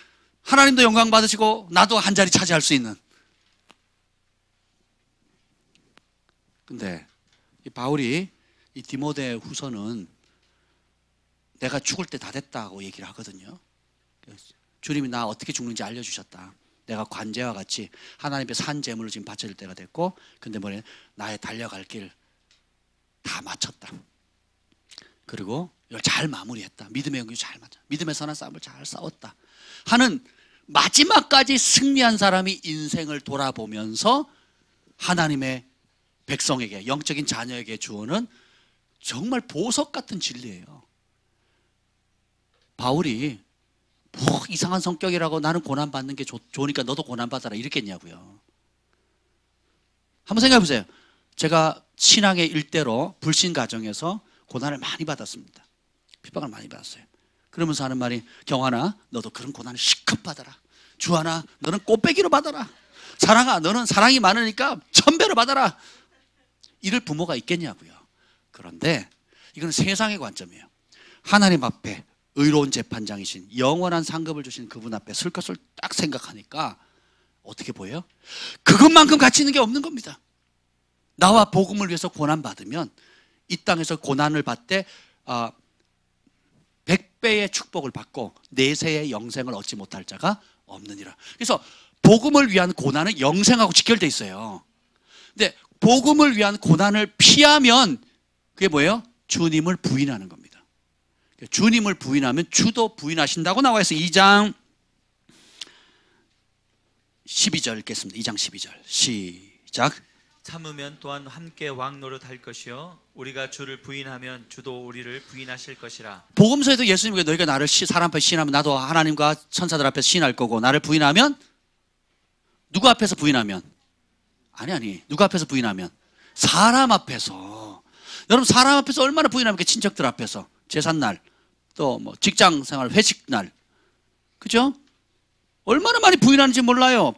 하나님도 영광 받으시고 나도 한 자리 차지할 수 있는. 근데 이 바울이 이 디모데 후서는 내가 죽을 때 다 됐다고 얘기를 하거든요. 주님이 나 어떻게 죽는지 알려주셨다. 내가 관제와 같이 하나님 앞에 산 제물을 지금 바쳐질 때가 됐고, 근데 뭐래? 나의 달려갈 길 다 마쳤다. 그리고 이걸 잘 마무리했다. 믿음의 연기 잘 맞아. 믿음의 선한 싸움을 잘 싸웠다 하는 마지막까지 승리한 사람이 인생을 돌아보면서 하나님의 백성에게, 영적인 자녀에게 주어는 정말 보석 같은 진리예요. 바울이 뭐 이상한 성격이라고 나는 고난받는 게 좋으니까 너도 고난받아라 이랬겠냐고요. 한번 생각해 보세요. 제가 신앙의 일대로 불신 가정에서 고난을 많이 받았습니다. 핍박을 많이 받았어요. 그러면서 하는 말이, 경환아 너도 그런 고난을 실컷 받아라. 주하나 너는 꽃배기로 받아라. 사랑아 너는 사랑이 많으니까 1000배로 받아라. 이럴 부모가 있겠냐고요. 그런데 이건 세상의 관점이에요. 하나님 앞에 의로운 재판장이신, 영원한 상급을 주신 그분 앞에 설 것을 딱 생각하니까 어떻게 보여요? 그것만큼 가치 있는 게 없는 겁니다. 나와 복음을 위해서 고난받으면 이 땅에서 고난을 받되 100배의 축복을 받고 내세의 영생을 얻지 못할 자가 없느니라. 그래서 복음을 위한 고난은 영생하고 직결되어 있어요. 근데 복음을 위한 고난을 피하면 그게 뭐예요? 주님을 부인하는 겁니다. 주님을 부인하면 주도 부인하신다고 나와 있어요. 2장 12절 읽겠습니다. 2장 12절 시작. 참으면 또한 함께 왕 노릇할 것이요 우리가 주를 부인하면 주도 우리를 부인하실 것이라. 복음서에도 예수님이 너희가 나를 사람 앞에 시인하면 나도 하나님과 천사들 앞에서 시인할 거고, 나를 부인하면 누구 앞에서 부인하면? 아니 누구 앞에서 부인하면? 사람 앞에서. 여러분 사람 앞에서 얼마나 부인합니까? 친척들 앞에서, 제삿날, 또 뭐 직장 생활 회식날, 그죠? 얼마나 많이 부인하는지 몰라요.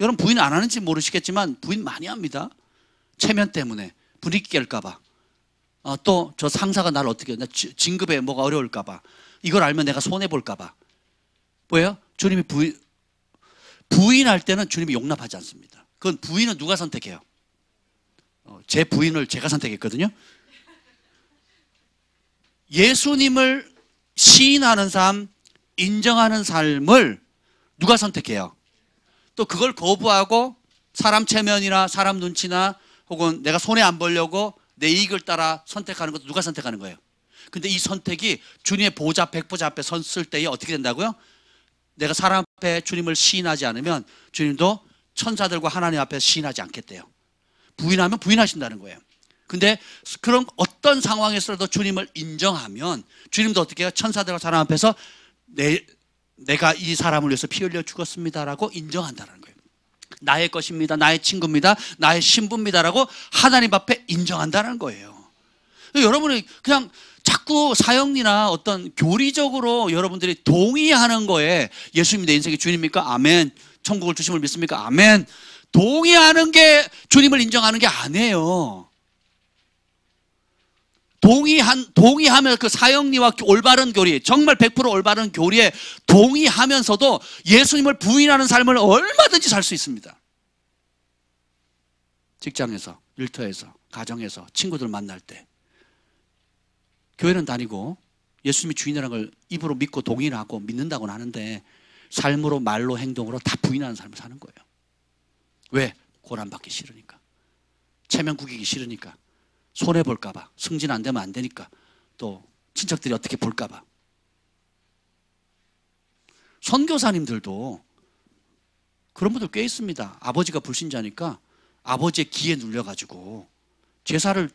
여러분 부인 안 하는지 모르시겠지만 부인 많이 합니다. 체면 때문에, 분위기 깰까봐, 또 저 상사가 나를 어떻게, 진급에 뭐가 어려울까봐, 이걸 알면 내가 손해볼까봐. 뭐예요? 주님이 부인할 때는 주님이 용납하지 않습니다. 그건 부인은 누가 선택해요? 제 부인을 제가 선택했거든요. 예수님을 시인하는 삶, 인정하는 삶을 누가 선택해요? 또 그걸 거부하고 사람 체면이나 사람 눈치나 혹은 내가 손해 안 보려고 내 이익을 따라 선택하는 것도 누가 선택하는 거예요? 근데 이 선택이 주님의 보좌, 백보좌 앞에 섰을 때에 어떻게 된다고요? 내가 사람 앞에 주님을 시인하지 않으면 주님도 천사들과 하나님 앞에 시인하지 않겠대요. 부인하면 부인하신다는 거예요. 근데 그런 어떤 상황에서도 주님을 인정하면 주님도 어떻게 해요? 천사들과 사람 앞에서 내가 이 사람을 위해서 피 흘려 죽었습니다라고 인정한다는 거예요. 나의 것입니다. 나의 친구입니다. 나의 신부입니다라고 하나님 앞에 인정한다는 거예요. 여러분이 그냥 자꾸 사형리나 어떤 교리적으로 여러분들이 동의하는 거에 예수님이 내 인생의 주님입니까? 아멘. 천국을 주심을 믿습니까? 아멘. 동의하는 게 주님을 인정하는 게 아니에요. 동의하면 그 사형리와 올바른 교리, 정말 100% 올바른 교리에 동의하면서도 예수님을 부인하는 삶을 얼마든지 살 수 있습니다. 직장에서, 일터에서, 가정에서, 친구들 만날 때. 교회는 다니고 예수님이 주인이라는 걸 입으로 믿고 동의를 하고 믿는다고는 하는데 삶으로, 말로, 행동으로 다 부인하는 삶을 사는 거예요. 왜? 고난받기 싫으니까. 체면 구기기 싫으니까. 손해볼까 봐. 승진 안 되면 안 되니까. 또 친척들이 어떻게 볼까 봐. 선교사님들도 그런 분들 꽤 있습니다. 아버지가 불신자니까 아버지의 기에 눌려가지고 제사를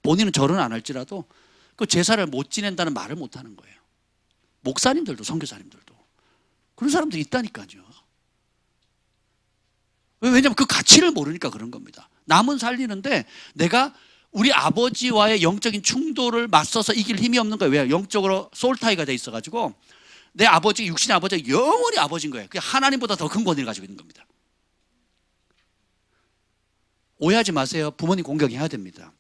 본인은 절은 안 할지라도 그 제사를 못 지낸다는 말을 못 하는 거예요. 목사님들도, 선교사님들도. 그런 사람들이 있다니까요. 왜냐하면 그 가치를 모르니까 그런 겁니다. 남은 살리는데 내가 우리 아버지와의 영적인 충돌을 맞서서 이길 힘이 없는 거예요. 왜? 영적으로 소울타이가 돼 있어가지고 내 아버지, 육신의 아버지가 영원히 아버지인 거예요. 그게 하나님보다 더 큰 권위를 가지고 있는 겁니다. 오해하지 마세요. 부모님 공경해야 됩니다.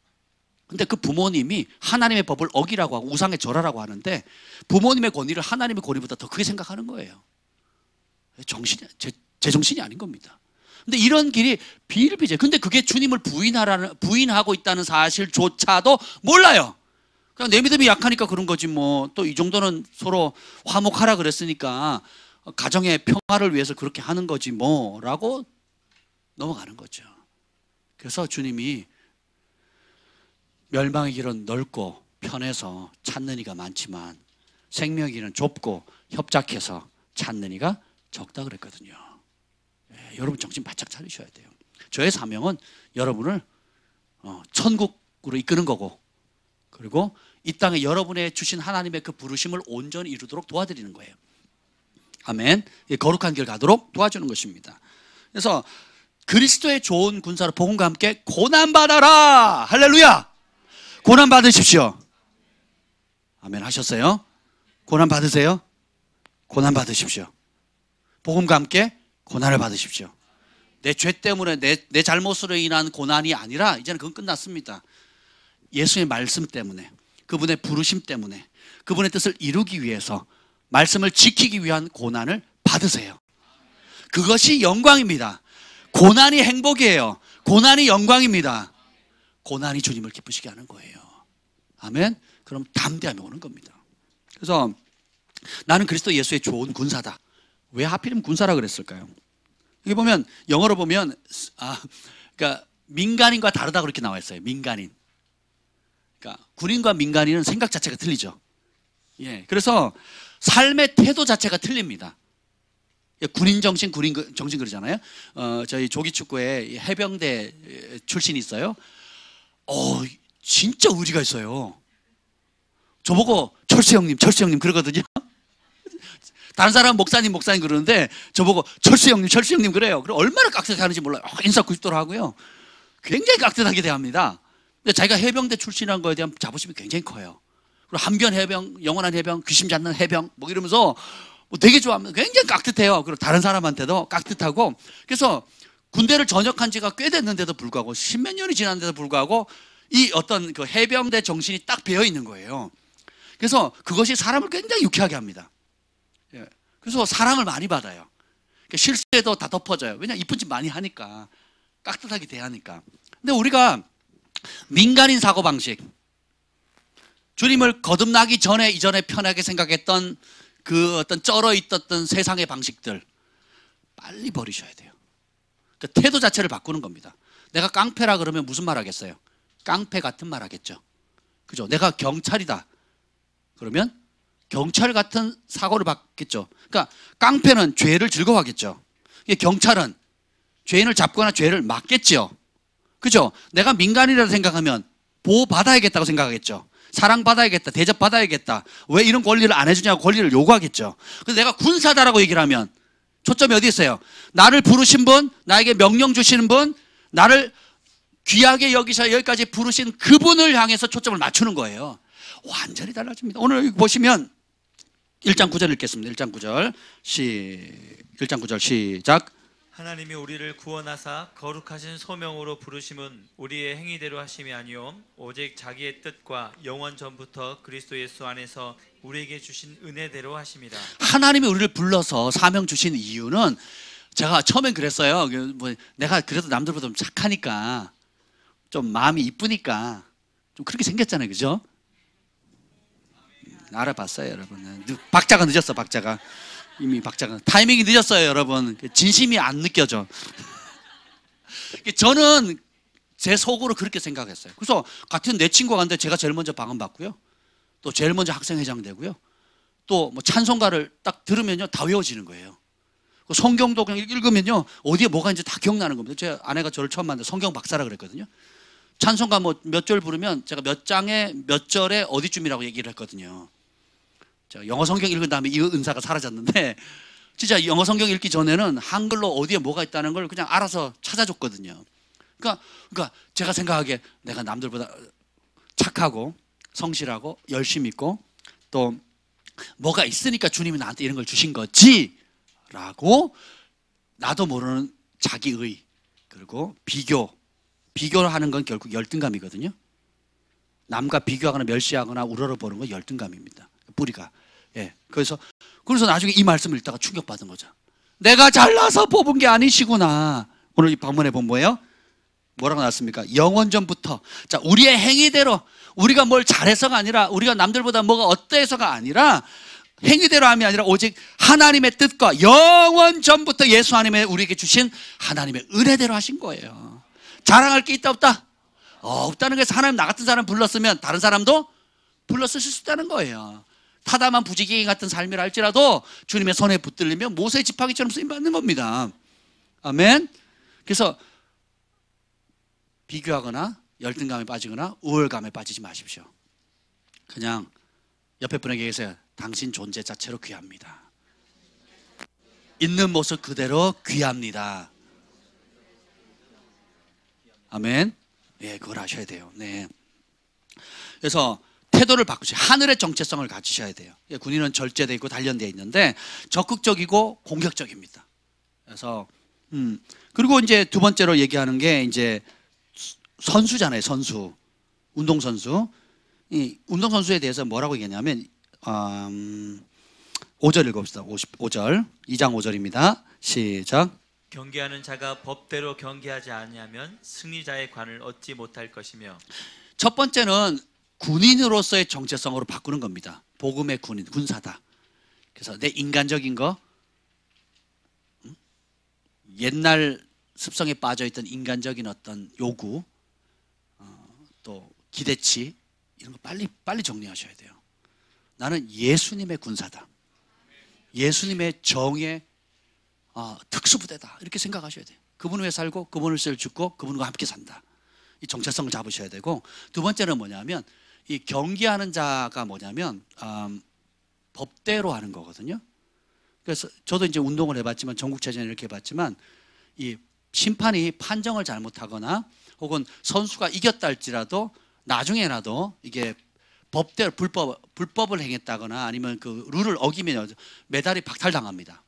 근데 그 부모님이 하나님의 법을 어기라고 하고 우상에 절하라고 하는데 부모님의 권위를 하나님의 권위보다 더 크게 생각하는 거예요. 제 정신이 아닌 겁니다. 근데 이런 길이 비일비재. 근데 그게 주님을 부인하고 있다는 사실조차도 몰라요. 그냥 내 믿음이 약하니까 그런 거지 뭐. 또 이 정도는 서로 화목하라 그랬으니까 가정의 평화를 위해서 그렇게 하는 거지 뭐라고 넘어가는 거죠. 그래서 주님이 멸망의 길은 넓고 편해서 찾는 이가 많지만 생명의 길은 좁고 협착해서 찾는 이가 적다 그랬거든요. 여러분 정신 바짝 차리셔야 돼요. 저의 사명은 여러분을 천국으로 이끄는 거고, 그리고 이 땅에 여러분의 주신 하나님의 그 부르심을 온전히 이루도록 도와드리는 거예요. 아멘. 거룩한 길 가도록 도와주는 것입니다. 그래서 그리스도의 좋은 군사로 복음과 함께 고난받아라. 할렐루야. 고난 받으십시오. 아멘 하셨어요? 고난 받으세요? 고난 받으십시오. 복음과 함께 고난을 받으십시오. 내 죄 때문에 내 잘못으로 인한 고난이 아니라 이제는 그건 끝났습니다. 예수의 말씀 때문에, 그분의 부르심 때문에, 그분의 뜻을 이루기 위해서 말씀을 지키기 위한 고난을 받으세요. 그것이 영광입니다. 고난이 행복이에요. 고난이 영광입니다. 고난이 주님을 기쁘시게 하는 거예요. 아멘. 그럼 담대함이 오는 겁니다. 그래서 나는 그리스도 예수의 좋은 군사다. 왜 하필이면 군사라 그랬을까요? 여기 보면 영어로 보면 그러니까 민간인과 다르다 그렇게 나와 있어요. 민간인. 그러니까 군인과 민간인은 생각 자체가 틀리죠. 예. 그래서 삶의 태도 자체가 틀립니다. 군인 정신 그러잖아요. 저희 조기축구에 해병대 출신이 있어요. 진짜 의리가 있어요. 저보고 철수 형님 그러거든요. 다른 사람은 목사님 그러는데 저보고 철수 형님 그래요. 그럼 얼마나 깍듯하게 하는지 몰라요. 인사 90도로 하고요. 굉장히 깍듯하게 대합니다. 근데 자기가 해병대 출신한 거에 대한 자부심이 굉장히 커요. 그리고 한변 해병, 영원한 해병, 귀신 잡는 해병 뭐 이러면서 되게 좋아합니다. 굉장히 깍듯해요. 그리고 다른 사람한테도 깍듯하고. 그래서 군대를 전역한 지가 꽤 됐는데도 불구하고 10몇 년이 지났는데도 불구하고 이 어떤 그 해병대 정신이 딱 배어 있는 거예요. 그래서 그것이 사람을 굉장히 유쾌하게 합니다. 그래서 사랑을 많이 받아요. 그러니까 실수해도 다 덮어져요. 왜냐하면 이쁜 짓 많이 하니까, 깍듯하게 대하니까. 근데 우리가 민간인 사고방식, 주님을 거듭나기 전에 이전에 편하게 생각했던 그 어떤 쩔어 있었던 세상의 방식들 빨리 버리셔야 돼요. 그 태도 자체를 바꾸는 겁니다. 내가 깡패라 그러면 무슨 말 하겠어요? 깡패 같은 말 하겠죠. 그죠? 내가 경찰이다 그러면 경찰 같은 사고를 받겠죠. 그러니까 깡패는 죄를 즐거워하겠죠. 경찰은 죄인을 잡거나 죄를 막겠죠. 그죠? 내가 민간인이라고 생각하면 보호받아야겠다고 생각하겠죠. 사랑받아야겠다, 대접받아야겠다. 왜 이런 권리를 안 해주냐고 권리를 요구하겠죠. 그래서 내가 군사다라고 얘기를 하면 초점이 어디 있어요? 나를 부르신 분, 나에게 명령 주시는 분, 나를 귀하게 여기셔 여기까지 부르신 그분을 향해서 초점을 맞추는 거예요. 완전히 달라집니다. 오늘 여기 보시면 1장 9절 읽겠습니다. 1장 9절 1장 9절 시작. 하나님이 우리를 구원하사 거룩하신 소명으로 부르심은 우리의 행위대로 하심이 아니요 오직 자기의 뜻과 영원 전부터 그리스도 예수 안에서 우리에게 주신 은혜대로 하심이라. 하나님이 우리를 불러서 사명 주신 이유는, 제가 처음엔 그랬어요. 뭐 내가 그래도 남들보다 좀 착하니까, 좀 마음이 이쁘니까 좀 그렇게 생겼잖아요. 그죠? 알아봤어요, 여러분. 박자가 늦었어, 박자가. 이미 박자가 타이밍이 늦었어요, 여러분. 진심이 안 느껴져. 저는 제 속으로 그렇게 생각했어요. 그래서 같은 내 친구가 갔는데 제가 제일 먼저 방언받고요, 또 제일 먼저 학생회장 되고요, 또 뭐 찬송가를 딱 들으면요 다 외워지는 거예요. 성경도 그냥 읽으면요 어디에 뭐가 있는지 다 기억나는 겁니다. 제 아내가 저를 처음 만났는데 성경 박사라 그랬거든요. 찬송가 뭐 몇 절 부르면 제가 몇 장에 몇 절에 어디쯤이라고 얘기를 했거든요. 제가 영어 성경 읽은 다음에 이 은사가 사라졌는데, 진짜 영어 성경 읽기 전에는 한글로 어디에 뭐가 있다는 걸 그냥 알아서 찾아줬거든요. 그러니까 제가 생각하기에 내가 남들보다 착하고 성실하고 열심히 있고 또 뭐가 있으니까 주님이 나한테 이런 걸 주신 거지 라고, 나도 모르는 자기의, 그리고 비교를 하는 건 결국 열등감이거든요. 남과 비교하거나 멸시하거나 우러러보는 건 열등감입니다. 뿌리가. 예. 그래서 나중에 이 말씀을 읽다가 충격받은 거죠. 내가 잘나서 뽑은 게 아니시구나. 오늘 이 방문해 본 뭐예요? 뭐라고 나왔습니까? 영원 전부터. 자, 우리의 행위대로, 우리가 뭘 잘해서가 아니라, 우리가 남들보다 뭐가 어때서가 아니라, 행위대로 함이 아니라 오직 하나님의 뜻과 영원 전부터 예수 안에 우리에게 주신 하나님의 은혜대로 하신 거예요. 자랑할 게 있다 없다? 없다는 거에서 하나님 나 같은 사람 불렀으면 다른 사람도 불렀을 수 있다는 거예요. 타다만 부지기행 같은 삶이라 할지라도 주님의 손에 붙들리면 모세 지팡이처럼 쓰임받는 겁니다. 아멘. 그래서 비교하거나 열등감에 빠지거나 우월감에 빠지지 마십시오. 그냥 옆에 분에게 얘기하세요. 당신 존재 자체로 귀합니다. 있는 모습 그대로 귀합니다. 아멘. 네, 그걸 하셔야 돼요. 네. 그래서 태도를 바꾸셔야, 하늘의 정체성을 가지셔야 돼요. 군인은 절제되어 있고 단련되어 있는데 적극적이고 공격적입니다. 그래서 그리고 이제 두 번째로 얘기하는 게 이제 선수잖아요. 선수, 운동선수. 이 운동선수에 대해서 뭐라고 얘기하냐면 5절 읽어봅시다. 5절 2장 5절입니다. 시작. 경계하는 자가 법대로 경계하지 아니하면 승리자의 관을 얻지 못할 것이며. 첫 번째는 군인으로서의 정체성으로 바꾸는 겁니다. 복음의 군인, 군사다. 그래서 내 인간적인 거, 옛날 습성에 빠져있던 인간적인 어떤 요구, 또 기대치, 이런 거 빨리 정리하셔야 돼요. 나는 예수님의 군사다. 예수님의 정의 특수부대다. 이렇게 생각하셔야 돼요. 그분 위해 살고 그분을 위해 죽고 그분과 함께 산다. 이 정체성을 잡으셔야 되고, 두 번째는 뭐냐면 이 경계하는 자가 뭐냐면 법대로 하는 거거든요. 그래서 저도 이제 운동을 해봤지만, 전국체전 이렇게 해봤지만, 이 심판이 판정을 잘못하거나 혹은 선수가 이겼다 할지라도 나중에라도 이게 법대로 불법을 행했다거나 아니면 그 룰을 어기면 메달이 박탈당합니다.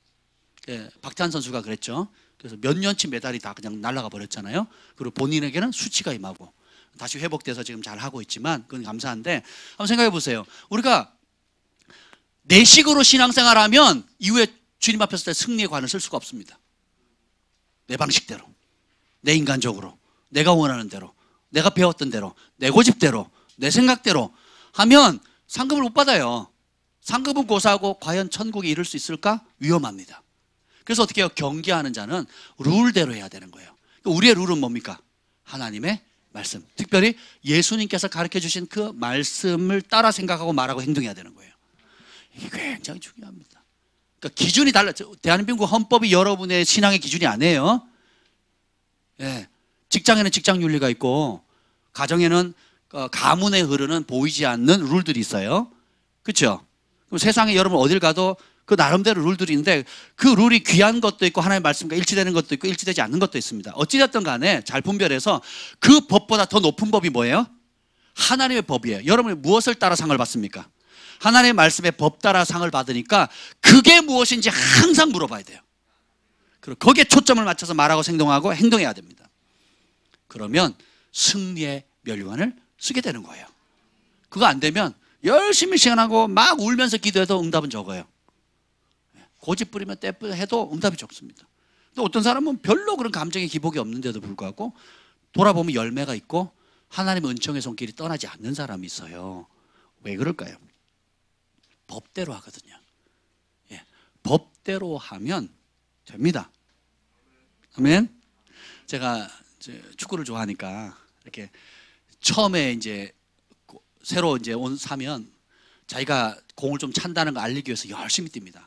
예, 박태환 선수가 그랬죠. 그래서 몇 년치 메달이 다 그냥 날아가 버렸잖아요. 그리고 본인에게는 수치가 임하고 다시 회복돼서 지금 잘 하고 있지만 그건 감사한데, 한번 생각해 보세요. 우리가 내식으로 신앙생활하면 이후에 주님 앞에 설 때 승리의 관을 쓸 수가 없습니다. 내 방식대로, 내 인간적으로, 내가 원하는 대로, 내가 배웠던 대로, 내 고집대로, 내 생각대로 하면 상급을 못 받아요. 상급은 고사하고 과연 천국에 이를 수 있을까? 위험합니다. 그래서 어떻게 해요? 경계하는 자는 룰대로 해야 되는 거예요. 우리의 룰은 뭡니까? 하나님의 말씀. 특별히 예수님께서 가르쳐 주신 그 말씀을 따라 생각하고 말하고 행동해야 되는 거예요. 이게 굉장히 중요합니다. 그러니까 기준이 달라. 대한민국 헌법이 여러분의 신앙의 기준이 아니에요. 예. 직장에는 직장 윤리가 있고 가정에는 가문에 흐르는 보이지 않는 룰들이 있어요. 그렇죠? 그럼 세상에 여러분 어딜 가도 그 나름대로 룰들이 있는데 그 룰이 귀한 것도 있고 하나님의 말씀과 일치되는 것도 있고 일치되지 않는 것도 있습니다. 어찌됐든 간에 잘 분별해서 그 법보다 더 높은 법이 뭐예요? 하나님의 법이에요. 여러분이 무엇을 따라 상을 받습니까? 하나님의 말씀의 법 따라 상을 받으니까 그게 무엇인지 항상 물어봐야 돼요. 그리고 거기에 초점을 맞춰서 말하고 행동하고 행동해야 됩니다. 그러면 승리의 면류관을 쓰게 되는 거예요. 그거 안 되면 열심히 시간하고 막 울면서 기도해도 응답은 적어요. 고집 부리면 해도 응답이 적습니다. 근데 어떤 사람은 별로 그런 감정의 기복이 없는데도 불구하고 돌아보면 열매가 있고 하나님의 은총의 손길이 떠나지 않는 사람이 있어요. 왜 그럴까요? 법대로 하거든요. 예, 법대로 하면 됩니다. 아멘. 제가 축구를 좋아하니까 이렇게 처음에 이제 새로 이제 사면 자기가 공을 좀 찬다는 거 알리기 위해서 열심히 뜁니다.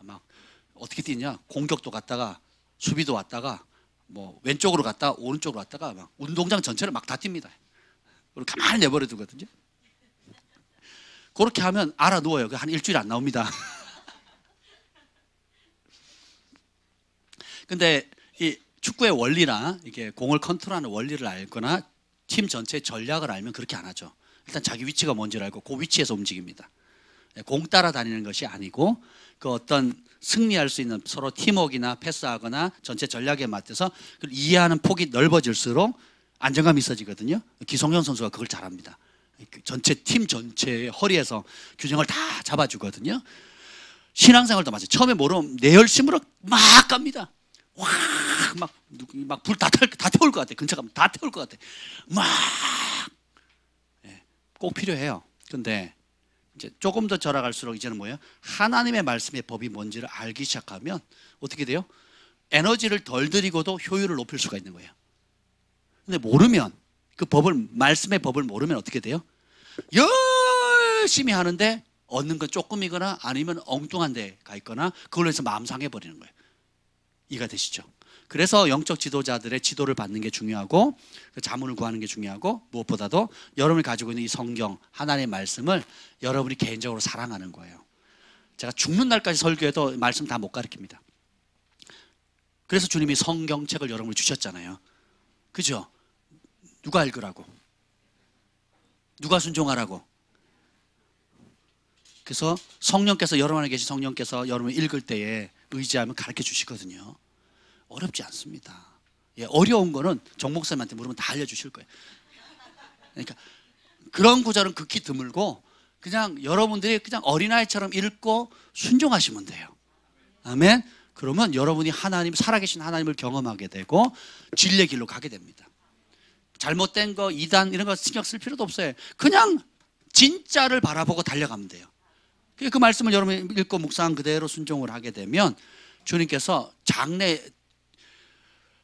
막 어떻게 뛰냐? 공격도 갔다가 수비도 왔다가 뭐 왼쪽으로 갔다가 오른쪽으로 왔다가 막 운동장 전체를 막 다 뜁니다. 그리고 가만히 내버려 두거든요. 그렇게 하면 알아 누워요. 한 일주일 안 나옵니다. 근데 이 축구의 원리나 이게 공을 컨트롤하는 원리를 알거나 팀 전체의 전략을 알면 그렇게 안 하죠. 일단 자기 위치가 뭔지를 알고 그 위치에서 움직입니다. 공 따라 다니는 것이 아니고 그 어떤 승리할 수 있는 서로 팀워크나 패스하거나 전체 전략에 맞춰서 그걸 이해하는 폭이 넓어질수록 안정감이 있어지거든요. 기성용 선수가 그걸 잘합니다. 전체 팀 전체의 허리에서 균형을 다 잡아주거든요. 신앙생활도 마찬가지. 처음에 모르면 내 열심으로 막 갑니다. 와, 막 불 다 태울 것 같아. 근처 가면 다 태울 것 같아. 막 꼭 필요해요. 근데 이제 조금 더 절하갈수록 이제는 뭐예요? 하나님의 말씀의 법이 뭔지를 알기 시작하면 어떻게 돼요? 에너지를 덜 들이고도 효율을 높일 수가 있는 거예요. 근데 모르면 그 법을 말씀의 법을 모르면 어떻게 돼요? 열심히 하는데 얻는 건 조금이거나 아니면 엉뚱한 데 가 있거나 그걸로 해서 마음 상해 버리는 거예요. 이해가 되시죠? 그래서 영적 지도자들의 지도를 받는 게 중요하고 자문을 구하는 게 중요하고 무엇보다도 여러분이 가지고 있는 이 성경 하나님의 말씀을 여러분이 개인적으로 사랑하는 거예요. 제가 죽는 날까지 설교해도 말씀 다 못 가르칩니다. 그래서 주님이 성경책을 여러분이 주셨잖아요. 그죠? 누가 읽으라고? 누가 순종하라고? 그래서 성령께서 여러분 안에 계신 성령께서 여러분이 읽을 때에 의지하면 가르쳐 주시거든요. 어렵지 않습니다. 예, 어려운 거는 정 목사님한테 물으면 다 알려주실 거예요. 그러니까 그런 구절은 극히 드물고 그냥 여러분들이 그냥 어린아이처럼 읽고 순종하시면 돼요. 아멘. 그러면 여러분이 하나님, 살아계신 하나님을 경험하게 되고 진리의 길로 가게 됩니다. 잘못된 거, 이단 이런 거 신경 쓸 필요도 없어요. 그냥 진짜를 바라보고 달려가면 돼요. 그 말씀을 여러분이 읽고 묵상한 그대로 순종을 하게 되면 주님께서 장래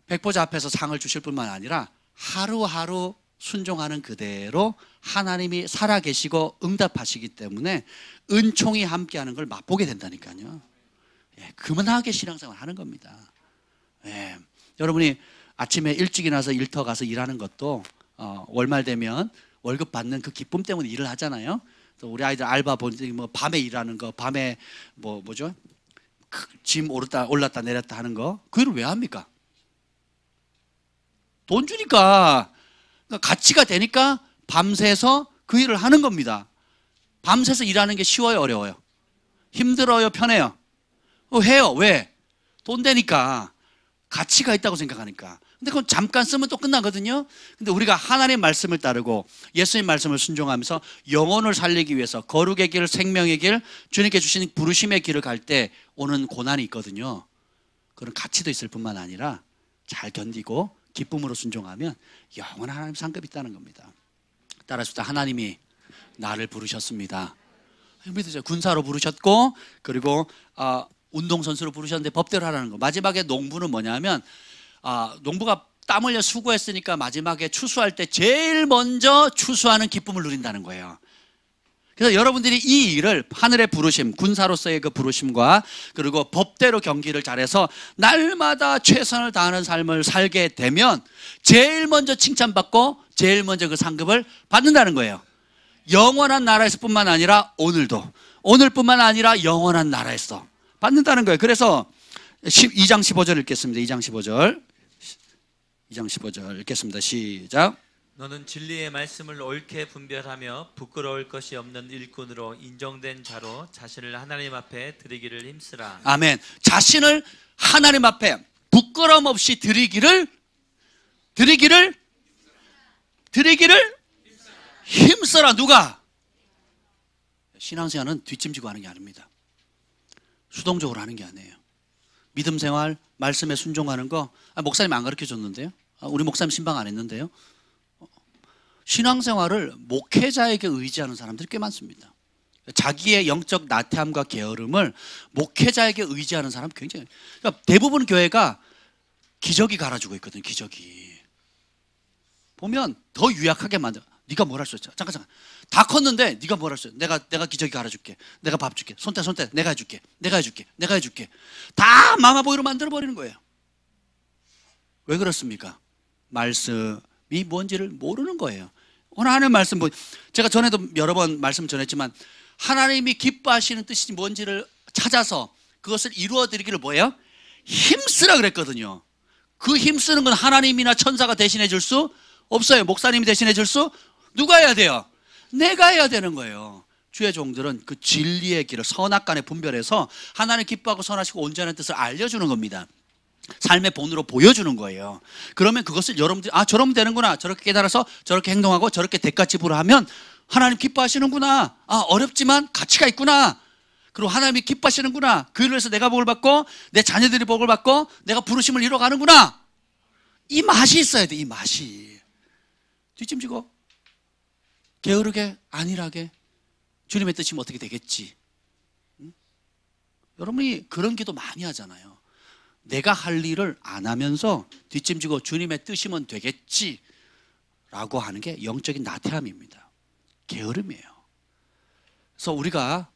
백보자 앞에서 상을 주실 뿐만 아니라 하루하루 순종하는 그대로 하나님이 살아계시고 응답하시기 때문에 은총이 함께하는 걸 맛보게 된다니까요. 예, 그만하게 신앙생활 하는 겁니다. 예, 여러분이 아침에 일찍 일어나서 일터 가서 일하는 것도 월말 되면 월급 받는 그 기쁨 때문에 일을 하잖아요. 또 우리 아이들 알바 보니 뭐 밤에 일하는 거, 밤에 뭐죠? 짐 올랐다 내렸다 하는 거, 그 일을 왜 합니까? 돈 주니까, 그러니까 가치가 되니까 밤새서 그 일을 하는 겁니다. 밤새서 일하는 게 쉬워요, 어려워요? 힘들어요, 편해요? 해요. 왜? 돈 되니까, 가치가 있다고 생각하니까. 근데 그건 잠깐 쓰면 또 끝나거든요. 근데 우리가 하나님의 말씀을 따르고 예수님 말씀을 순종하면서 영혼을 살리기 위해서 거룩의 길, 생명의 길, 주님께 주신 부르심의 길을 갈 때 오는 고난이 있거든요. 그런 가치도 있을 뿐만 아니라 잘 견디고 기쁨으로 순종하면 영원한 하나님 상급이 있다는 겁니다. 따라서 하나님이 나를 부르셨습니다. 믿으세요. 군사로 부르셨고, 그리고 운동선수로 부르셨는데 법대로 하라는 거. 마지막에 농부는 뭐냐면 농부가 땀 흘려 수고했으니까 마지막에 추수할 때 제일 먼저 추수하는 기쁨을 누린다는 거예요. 그래서 여러분들이 이 일을 하늘의 부르심, 군사로서의 그 부르심과 그리고 법대로 경기를 잘해서 날마다 최선을 다하는 삶을 살게 되면 제일 먼저 칭찬받고 제일 먼저 그 상급을 받는다는 거예요. 영원한 나라에서 뿐만 아니라 오늘도, 오늘뿐만 아니라 영원한 나라에서 받는다는 거예요. 그래서 2장 15절 읽겠습니다. 2장 15절 읽겠습니다. 시작. 너는 진리의 말씀을 옳게 분별하며 부끄러울 것이 없는 일꾼으로 인정된 자로 자신을 하나님 앞에 드리기를 힘쓰라. 아멘. 자신을 하나님 앞에 부끄러움 없이 드리기를 힘써라. 누가? 신앙생활은 뒷짐지고 하는 게 아닙니다. 수동적으로 하는 게 아니에요. 믿음 생활, 말씀에 순종하는 거 목사님 안 가르쳐줬는데요. 우리 목사님 신방 안 했는데요. 신앙생활을 목회자에게 의지하는 사람들이 꽤 많습니다. 자기의 영적 나태함과 게으름을 목회자에게 의지하는 사람 굉장히, 그러니까 대부분 교회가 기저귀 갈아주고 있거든요. 기저귀 보면 더 유약하게 만들어. 네가 뭘 할 수 있어? 잠깐 다 컸는데 네가 뭘 할 수 있어? 내가 기저귀 갈아줄게. 내가 밥 줄게. 손대 내가 해줄게. 다 마마보이로 만들어버리는 거예요. 왜 그렇습니까? 말씀이 뭔지를 모르는 거예요. 오늘 하나님의 말씀, 제가 전에도 여러 번 말씀 전했지만 하나님이 기뻐하시는 뜻이 뭔지를 찾아서 그것을 이루어드리기를 뭐예요? 힘쓰라 그랬거든요. 그 힘쓰는 건 하나님이나 천사가 대신해 줄 수 없어요. 목사님이 대신해 줄 수 누가 해야 돼요? 내가 해야 되는 거예요. 주의 종들은 그 진리의 길을 선악간에 분별해서 하나님 기뻐하고 선하시고 온전한 뜻을 알려주는 겁니다. 삶의 본으로 보여주는 거예요. 그러면 그것을 여러분들이 저러면 되는구나, 저렇게 깨달아서 저렇게 행동하고 저렇게 대가집으로 하면 하나님 기뻐하시는구나, 어렵지만 가치가 있구나, 그리고 하나님이 기뻐하시는구나, 그 일로 해서 내가 복을 받고 내 자녀들이 복을 받고 내가 부르심을 이뤄가는구나, 이 맛이 있어야 돼. 이 맛이. 뒷짐지고 게으르게 안일하게 주님의 뜻이면 어떻게 되겠지? 여러분이 그런 기도 많이 하잖아요. 내가 할 일을 안 하면서 뒷짐지고 주님의 뜻이면 되겠지 라고 하는 게 영적인 나태함입니다. 게으름이에요. 그래서 우리가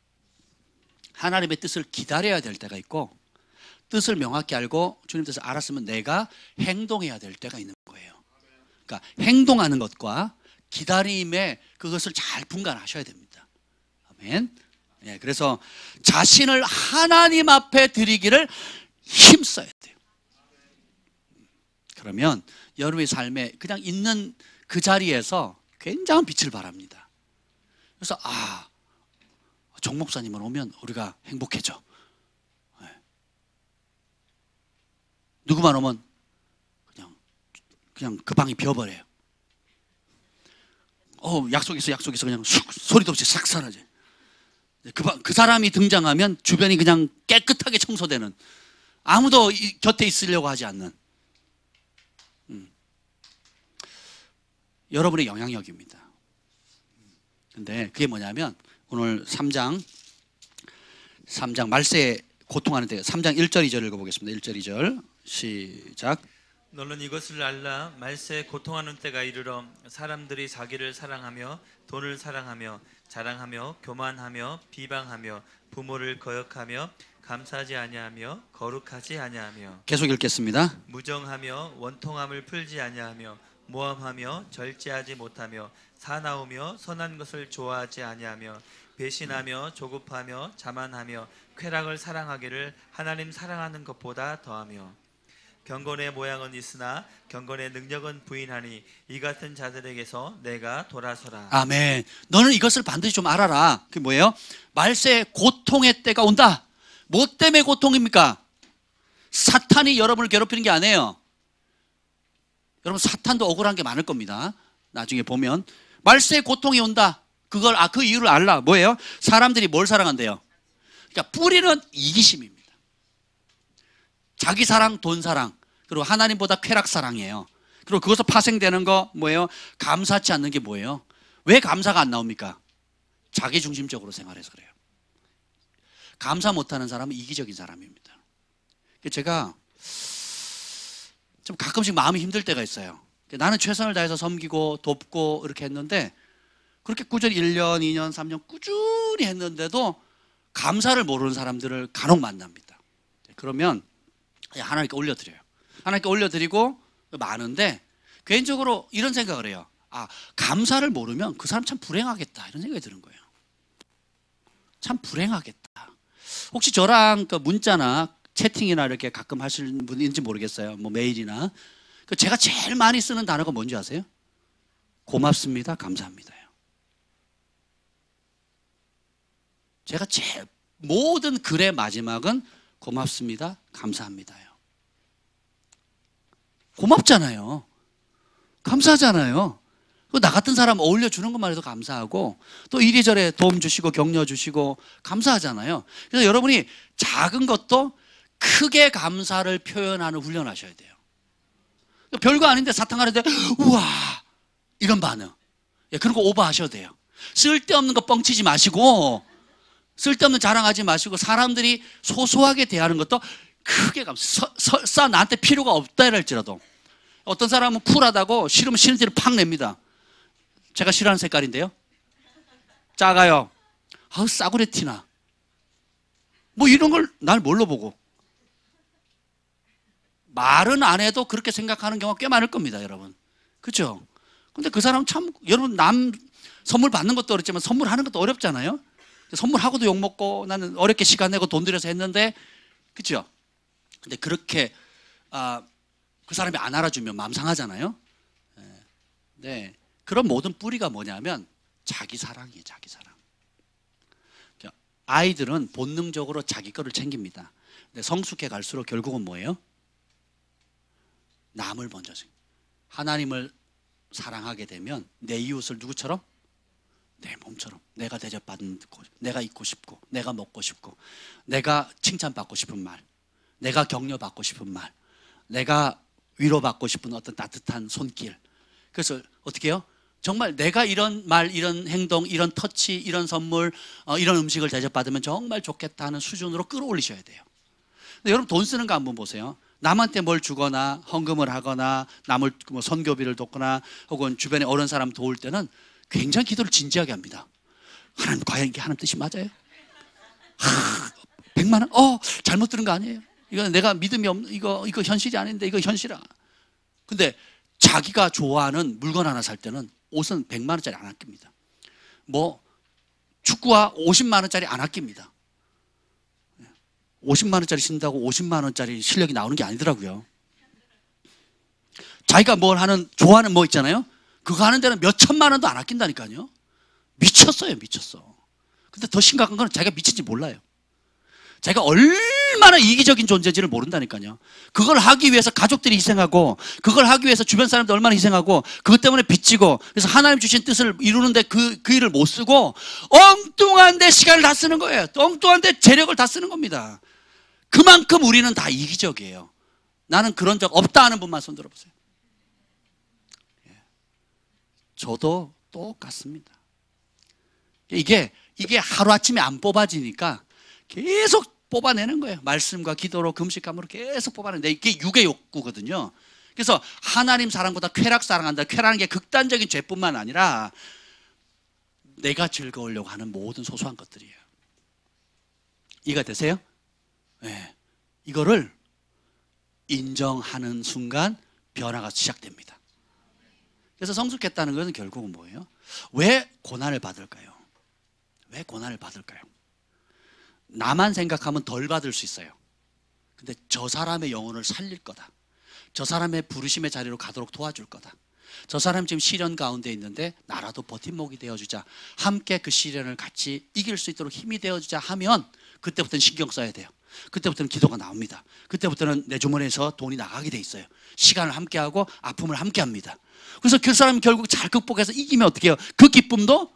하나님의 뜻을 기다려야 될 때가 있고, 뜻을 명확히 알고 주님 뜻을 알았으면 내가 행동해야 될 때가 있는 거예요. 그러니까 행동하는 것과 기다림의 그것을 잘 분간하셔야 됩니다. 아멘. 예, 그래서 자신을 하나님 앞에 드리기를 힘써야 돼요. 그러면 여러분의 삶에 그냥 있는 그 자리에서 굉장한 빛을 발합니다. 그래서 정 목사님은 오면 우리가 행복해져. 네. 누구만 오면 그냥 그 방이 비어버려요. 약속 있어 그냥 소리도 없이 싹 사라져. 그 사람이 등장하면 주변이 그냥 깨끗하게 청소되는, 아무도 곁에 있으려고 하지 않는 여러분의 영향력입니다. 근데 그게 뭐냐면 오늘 3장 말세에 고통하는 때 3장 1절 2절 읽어보겠습니다. 1절 2절 시작. 너는 이것을 알라. 말세에 고통하는 때가 이르러 사람들이 자기를 사랑하며 돈을 사랑하며 자랑하며 교만하며 비방하며 부모를 거역하며 감사하지 아니하며 거룩하지 아니하며 계속 읽겠습니다. 무정하며 원통함을 풀지 아니하며 모함하며 절제하지 못하며 사나우며 선한 것을 좋아하지 아니하며 배신하며 조급하며 자만하며 쾌락을 사랑하기를 하나님 사랑하는 것보다 더하며 경건의 모양은 있으나 경건의 능력은 부인하니 이 같은 자들에게서 내가 돌아서라. 아멘. 너는 이것을 반드시 좀 알아라. 그게 뭐예요? 말세 고통의 때가 온다. 뭐 때문에 고통입니까? 사탄이 여러분을 괴롭히는 게 아니에요. 여러분 사탄도 억울한 게 많을 겁니다. 나중에 보면 말세에 고통이 온다. 그 이유를 알라. 뭐예요? 사람들이 뭘 사랑한대요? 그러니까 뿌리는 이기심입니다. 자기 사랑, 돈 사랑, 그리고 하나님보다 쾌락 사랑이에요. 그리고 그것을 파생되는 거 뭐예요? 감사치 않는 게 뭐예요? 왜 감사가 안 나옵니까? 자기 중심적으로 생활해서 그래요. 감사 못하는 사람은 이기적인 사람입니다. 제가 좀 가끔씩 마음이 힘들 때가 있어요. 나는 최선을 다해서 섬기고 돕고 이렇게 했는데 그렇게 꾸준히 1년, 2년, 3년 꾸준히 했는데도 감사를 모르는 사람들을 간혹 만납니다. 그러면 하나님께 올려드려요. 하나님께 올려드리고 많은데 개인적으로 이런 생각을 해요. 아, 감사를 모르면 그 사람 참 불행하겠다 이런 생각이 드는 거예요. 참 불행하겠다. 혹시 저랑 그 문자나 채팅이나 이렇게 가끔 하시는 분인지 모르겠어요. 뭐 메일이나. 제가 제일 많이 쓰는 단어가 뭔지 아세요? 고맙습니다, 감사합니다요. 제가 제일 모든 글의 마지막은 고맙습니다, 감사합니다요. 고맙잖아요. 감사하잖아요. 나 같은 사람 어울려주는 것만 해도 감사하고 또 이리저리 도움 주시고 격려 주시고 감사하잖아요. 그래서 여러분이 작은 것도 크게 감사를 표현하는 훈련을 하셔야 돼요. 별거 아닌데 사탕 하는데 우와 이런 반응. 그런 거 오버하셔도 돼요. 쓸데없는 거 뻥치지 마시고 쓸데없는 자랑하지 마시고 사람들이 소소하게 대하는 것도 크게 설사 나한테 필요가 없다 할지라도 어떤 사람은 쿨하다고 싫으면 싫은 티를 팍 냅니다. 제가 싫어하는 색깔인데요. 작아요. 아우 싸구려 티나. 뭐 이런 걸 날 뭘로 보고. 말은 안 해도 그렇게 생각하는 경우가 꽤 많을 겁니다, 여러분. 그렇죠? 근데 그 사람 참 여러분 남 선물 받는 것도 어렵지만 선물하는 것도 어렵잖아요. 선물하고도 욕먹고 나는 어렵게 시간 내고 돈 들여서 했는데 그렇죠? 근데 그렇게 그 사람이 안 알아주면 마음 상하잖아요. 네. 그런 모든 뿌리가 뭐냐면 자기 사랑이에요, 자기 사랑. 아이들은 본능적으로 자기 거를 챙깁니다. 근데 성숙해 갈수록 결국은 뭐예요? 남을 먼저 챙겨. 하나님을 사랑하게 되면 내 이웃을 누구처럼? 내 몸처럼. 내가 대접받는 곳, 내가 있고 싶고, 내가 먹고 싶고, 내가 칭찬받고 싶은 말, 내가 격려받고 싶은 말, 내가 위로받고 싶은 어떤 따뜻한 손길. 그래서 어떻게 해요? 정말 내가 이런 말, 이런 행동, 이런 터치, 이런 선물, 이런 음식을 대접받으면 정말 좋겠다 하는 수준으로 끌어올리셔야 돼요. 근데 여러분 돈 쓰는 거 한번 보세요. 남한테 뭘 주거나 헌금을 하거나 남을 뭐 선교비를 돕거나 혹은 주변에 어려운 사람 도울 때는 굉장히 기도를 진지하게 합니다. 하나님 과연 이게 하나님 뜻이 맞아요? 100만 원? 잘못 들은 거 아니에요? 이거 내가 믿음이 없는 이거 현실이 아닌데 이거 현실이야. 근데 자기가 좋아하는 물건 하나 살 때는 옷은 100만 원짜리 안 아낍니다. 뭐 축구화 50만 원짜리 안 아낍니다. 50만 원짜리 신다고 50만 원짜리 실력이 나오는 게 아니더라고요. 자기가 뭘 하는 좋아하는 뭐 있잖아요. 그거 하는 데는 몇 천만 원도 안 아낀다니까요. 미쳤어요, 미쳤어. 근데 더 심각한 건 자기가 미친지 몰라요. 자기가 얼마나 이기적인 존재인지를 모른다니까요. 그걸 하기 위해서 가족들이 희생하고 그걸 하기 위해서 주변 사람들 얼마나 희생하고 그것 때문에 빚지고 그래서 하나님 주신 뜻을 이루는데 그 일을 못 쓰고 엉뚱한 데 시간을 다 쓰는 거예요. 엉뚱한 데 재력을 다 쓰는 겁니다. 그만큼 우리는 다 이기적이에요. 나는 그런 적 없다 하는 분만 손 들어보세요. 저도 똑같습니다. 이게 하루아침에 안 뽑아지니까 계속 뽑아내는 거예요. 말씀과 기도로 금식함으로 계속 뽑아내는데 이게 육의 욕구거든요. 그래서 하나님 사랑보다 쾌락 사랑한다. 쾌락하는 게 극단적인 죄뿐만 아니라 내가 즐거우려고 하는 모든 소소한 것들이에요. 이해가 되세요? 네. 이거를 인정하는 순간 변화가 시작됩니다. 그래서 성숙했다는 것은 결국은 뭐예요? 왜 고난을 받을까요? 왜 고난을 받을까요? 나만 생각하면 덜 받을 수 있어요. 근데 저 사람의 영혼을 살릴 거다. 저 사람의 부르심의 자리로 가도록 도와줄 거다. 저 사람 지금 시련 가운데 있는데 나라도 버팀목이 되어주자. 함께 그 시련을 같이 이길 수 있도록 힘이 되어주자 하면 그때부터는 신경 써야 돼요. 그때부터는 기도가 나옵니다. 그때부터는 내 주머니에서 돈이 나가게 돼 있어요. 시간을 함께하고 아픔을 함께합니다. 그래서 그 사람이 결국 잘 극복해서 이기면 어떻게 해요? 그 기쁨도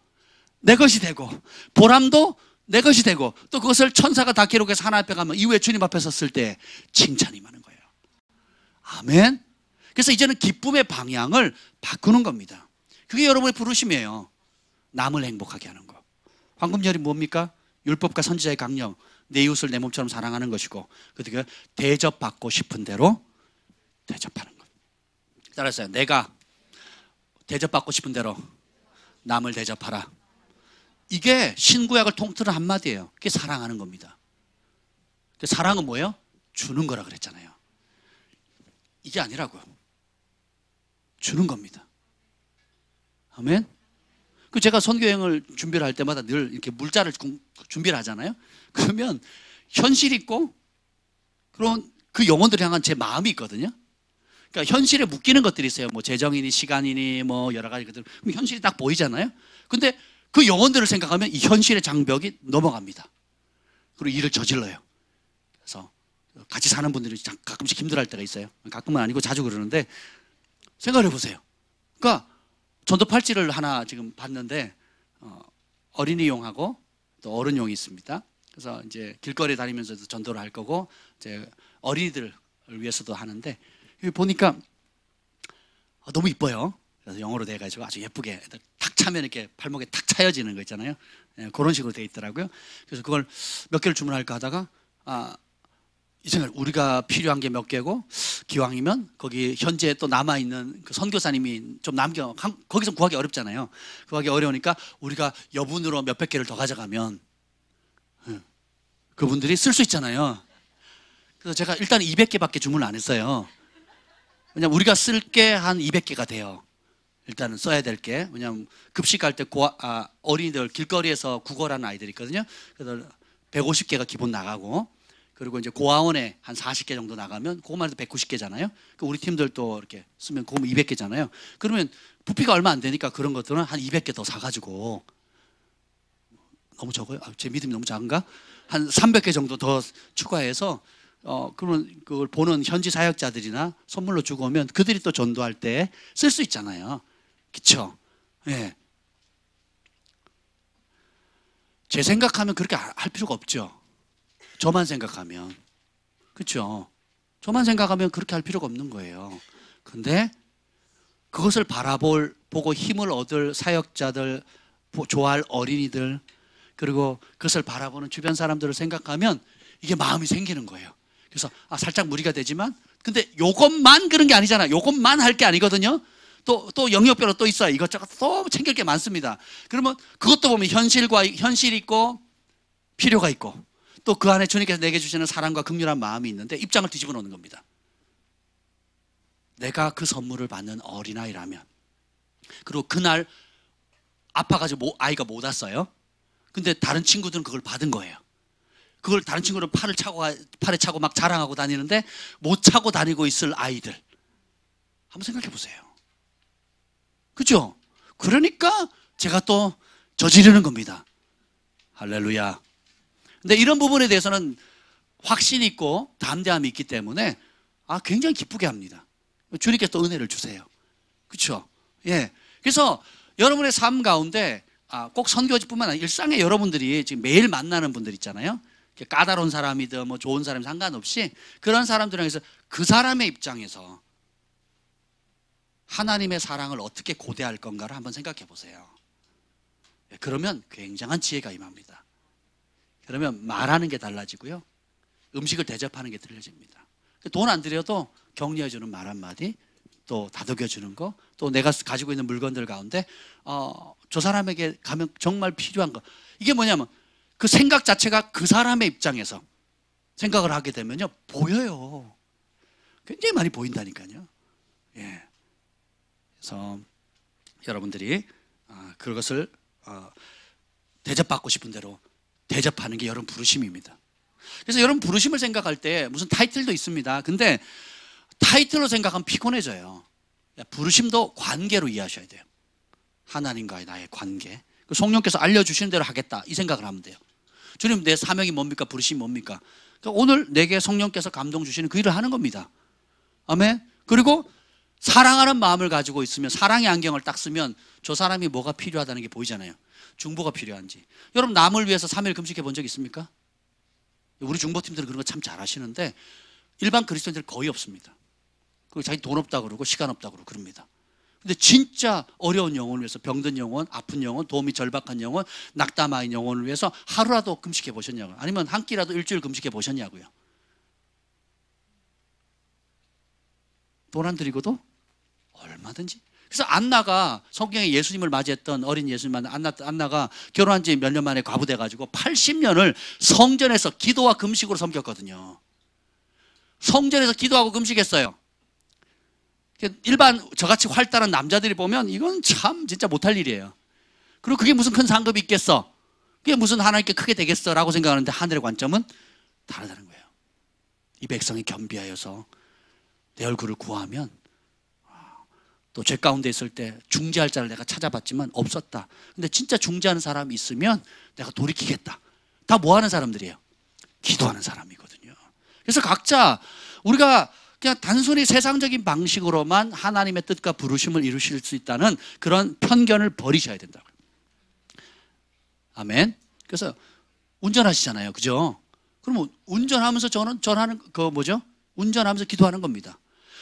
내 것이 되고 보람도 내 것이 되고, 또 그것을 천사가 다 기록해서 하나님 앞에 가면 이후에 주님 앞에 섰을 때 칭찬이 많은 거예요. 아멘. 그래서 이제는 기쁨의 방향을 바꾸는 겁니다. 그게 여러분의 부르심이에요. 남을 행복하게 하는 거. 황금절이 뭡니까? 율법과 선지자의 강령, 내 이웃을 내 몸처럼 사랑하는 것이고, 그게 대접받고 싶은 대로 대접하는 것. 따라서요, 내가 대접받고 싶은 대로 남을 대접하라. 이게 신구약을 통틀은 한마디예요. 그게 사랑하는 겁니다. 사랑은 뭐예요? 주는 거라 그랬잖아요. 이게 아니라고요. 주는 겁니다. 아멘. 그 제가 선교여행을 준비를 할 때마다 늘 이렇게 물자를 준비를 하잖아요. 그러면 현실 있고 그런 그 영혼들을 향한 제 마음이 있거든요. 그러니까 현실에 묶이는 것들이 있어요. 뭐 재정이니 시간이니 뭐 여러 가지 것들. 그럼 현실이 딱 보이잖아요. 근데 그 영혼들을 생각하면 이 현실의 장벽이 넘어갑니다. 그리고 일을 저질러요. 그래서 같이 사는 분들이 가끔씩 힘들어할 때가 있어요. 가끔은 아니고 자주 그러는데, 생각해 보세요. 그러니까 전도 팔찌를 하나 지금 봤는데, 어린이용하고 또 어른용이 있습니다. 그래서 이제 길거리 다니면서도 전도를 할 거고, 이제 어린이들을 위해서도 하는데, 여기 보니까 너무 이뻐요. 그래서 영어로 돼가지고 아주 예쁘게 탁 차면 이렇게 팔목에 탁 차여지는 거 있잖아요. 그런 식으로 돼 있더라고요. 그래서 그걸 몇 개를 주문할까 하다가, 이 생각, 우리가 필요한 게 몇 개고, 기왕이면 거기 현재 또 남아있는 그 선교사님이 좀 거기서 구하기 어렵잖아요. 구하기 어려우니까 우리가 여분으로 몇백 개를 더 가져가면 그분들이 쓸 수 있잖아요. 그래서 제가 일단 200개밖에 주문을 안 했어요. 왜냐면 우리가 쓸 게 한 200개가 돼요. 일단은 써야 될 게. 왜냐면 급식 갈 때 어린이들 길거리에서 구걸하는 아이들이 있거든요. 그래서 150개가 기본 나가고, 그리고 이제 고아원에 한 40개 정도 나가면 그것만 해도 190개잖아요. 우리 팀들 또 이렇게 쓰면 그거면 200개잖아요. 그러면 부피가 얼마 안 되니까 그런 것들은 한 200개 더 사가지고, 너무 적어요? 제 믿음이 너무 작은가? 한 300개 정도 더 추가해서, 그러면 그걸 보는 현지 사역자들이나 선물로 주고 오면 그들이 또 전도할 때 쓸 수 있잖아요. 그쵸? 예. 제 생각하면 그렇게 할 필요가 없죠. 저만 생각하면. 그렇죠? 저만 생각하면 그렇게 할 필요가 없는 거예요. 근데 그것을 보고 힘을 얻을 사역자들, 좋아할 어린이들, 그리고 그것을 바라보는 주변 사람들을 생각하면 이게 마음이 생기는 거예요. 그래서 살짝 무리가 되지만, 근데 요것만 그런 게 아니잖아. 요것만 할 게 아니거든요. 또 영역별로 또 있어요. 이것저것 또 챙길 게 많습니다. 그러면 그것도 보면 현실이 있고 필요가 있고, 또 그 안에 주님께서 내게 주시는 사랑과 긍휼한 마음이 있는데 입장을 뒤집어 놓는 겁니다. 내가 그 선물을 받는 어린아이라면, 그리고 그날 아파가지고 아이가 못 왔어요. 근데 다른 친구들은 그걸 받은 거예요. 그걸 다른 친구는 팔에 차고 막 자랑하고 다니는데 못 차고 다니고 있을 아이들, 한번 생각해 보세요. 그죠? 그러니까 제가 또 저지르는 겁니다. 할렐루야. 근데 이런 부분에 대해서는 확신이 있고 담대함이 있기 때문에 굉장히 기쁘게 합니다. 주님께서 또 은혜를 주세요. 그렇죠? 예. 그래서 여러분의 삶 가운데 꼭 선교지뿐만 아니라 일상에 여러분들이 지금 매일 만나는 분들 있잖아요. 까다로운 사람이든 뭐 좋은 사람이 상관없이 그런 사람들에게서 그 사람의 입장에서 하나님의 사랑을 어떻게 고대할 건가를 한번 생각해 보세요. 그러면 굉장한 지혜가 임합니다. 그러면 말하는 게 달라지고요, 음식을 대접하는 게 달라집니다. 돈 안 들여도 격려해 주는 말 한마디, 또 다독여 주는 거, 또 내가 가지고 있는 물건들 가운데 저 사람에게 가면 정말 필요한 거, 이게 뭐냐면 그 생각 자체가 그 사람의 입장에서 생각을 하게 되면요, 보여요. 굉장히 많이 보인다니까요. 예. 그래서 여러분들이 그것을 대접받고 싶은 대로 대접하는 게 여러분 부르심입니다. 그래서 여러분 부르심을 생각할 때 무슨 타이틀도 있습니다. 근데 타이틀로 생각하면 피곤해져요. 부르심도 관계로 이해하셔야 돼요. 하나님과의 나의 관계. 성령께서 알려주시는 대로 하겠다, 이 생각을 하면 돼요. 주님, 내 사명이 뭡니까? 부르심이 뭡니까? 그러니까 오늘 내게 성령께서 감동 주시는 그 일을 하는 겁니다. 아멘. 그리고 사랑하는 마음을 가지고 있으면, 사랑의 안경을 딱 쓰면 저 사람이 뭐가 필요하다는 게 보이잖아요. 중보가 필요한지. 여러분, 남을 위해서 3일 금식해 본 적 있습니까? 우리 중보팀들은 그런 거 참 잘하시는데 일반 그리스도인들은 거의 없습니다. 그리고 자기 돈 없다 그러고 시간 없다 그러고 그럽니다. 근데 진짜 어려운 영혼을 위해서, 병든 영혼, 아픈 영혼, 도움이 절박한 영혼, 낙담한 영혼을 위해서 하루라도 금식해 보셨냐고요? 아니면 한 끼라도 일주일 금식해 보셨냐고요? 돈 안 드리고도 얼마든지. 그래서 안나가, 성경에 예수님을 맞이했던 어린 예수님 안나가 결혼한 지 몇 년 만에 과부돼 가지고 80년을 성전에서 기도와 금식으로 섬겼거든요. 성전에서 기도하고 금식했어요. 일반 저같이 활달한 남자들이 보면 이건 참 진짜 못할 일이에요. 그리고 그게 무슨 큰 상급이 있겠어, 그게 무슨 하나님께 크게 되겠어 라고 생각하는데, 하늘의 관점은 다르다는 거예요. 이 백성이 겸비하여서 내 얼굴을 구하면, 또 죄 가운데 있을 때 중재할 자를 내가 찾아봤지만 없었다. 근데 진짜 중재하는 사람이 있으면 내가 돌이키겠다. 다 뭐 하는 사람들이에요? 기도하는 사람이거든요. 그래서 각자 우리가 그냥 단순히 세상적인 방식으로만 하나님의 뜻과 부르심을 이루실 수 있다는 그런 편견을 버리셔야 된다고요. 아멘. 그래서 운전하시잖아요, 그죠? 그러면 운전하면서 전하는 그 뭐죠? 운전하면서 기도하는 겁니다.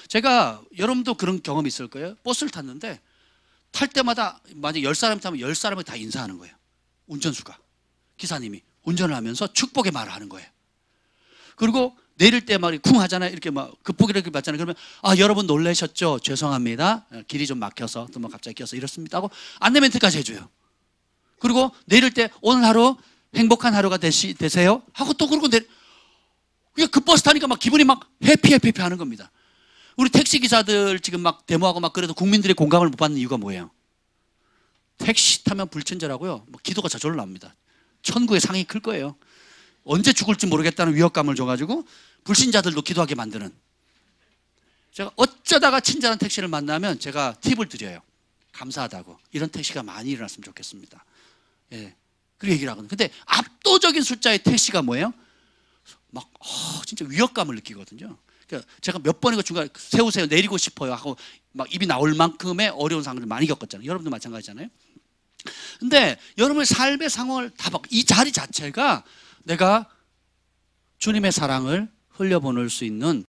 제가, 여러분도 그런 경험이 있을 거예요. 버스를 탔는데 탈 때마다 만약 10사람이 타면 10사람이 다 인사하는 거예요. 운전수가, 기사님이 운전을 하면서 축복의 말을 하는 거예요. 그리고 내릴 때 막 쿵 하잖아요. 이렇게 막 극복이를 받잖아요. 그러면 여러분 놀라셨죠? 죄송합니다. 길이 좀 막혀서, 또 뭐 갑자기 껴서 이렇습니다 하고 안내 멘트까지 해줘요. 그리고 내릴 때 오늘 하루 행복한 하루가 되세요 하고 또 그러고 그 버스 타니까 막 기분이 막 해피 하는 겁니다. 우리 택시 기사들 지금 막 데모하고 막 그래도 국민들의 공감을 못 받는 이유가 뭐예요? 택시 타면 불친절하고요, 뭐 기도가 저절로 납니다. 천국의 상이 클 거예요. 언제 죽을지 모르겠다는 위협감을 줘가지고 불신자들도 기도하게 만드는. 제가 어쩌다가 친절한 택시를 만나면 제가 팁을 드려요. 감사하다고. 이런 택시가 많이 일어났으면 좋겠습니다. 예, 그렇게 얘기를 하거든요. 근데 압도적인 숫자의 택시가 뭐예요? 막 진짜 위협감을 느끼거든요. 그러니까 제가 몇 번이고 중간에 세우세요, 내리고 싶어요 하고 막 입이 나올 만큼의 어려운 상황을 많이 겪었잖아요. 여러분도 마찬가지잖아요. 근데 여러분의 삶의 상황을 다 바꿔. 이 자리 자체가 내가 주님의 사랑을 흘려보낼 수 있는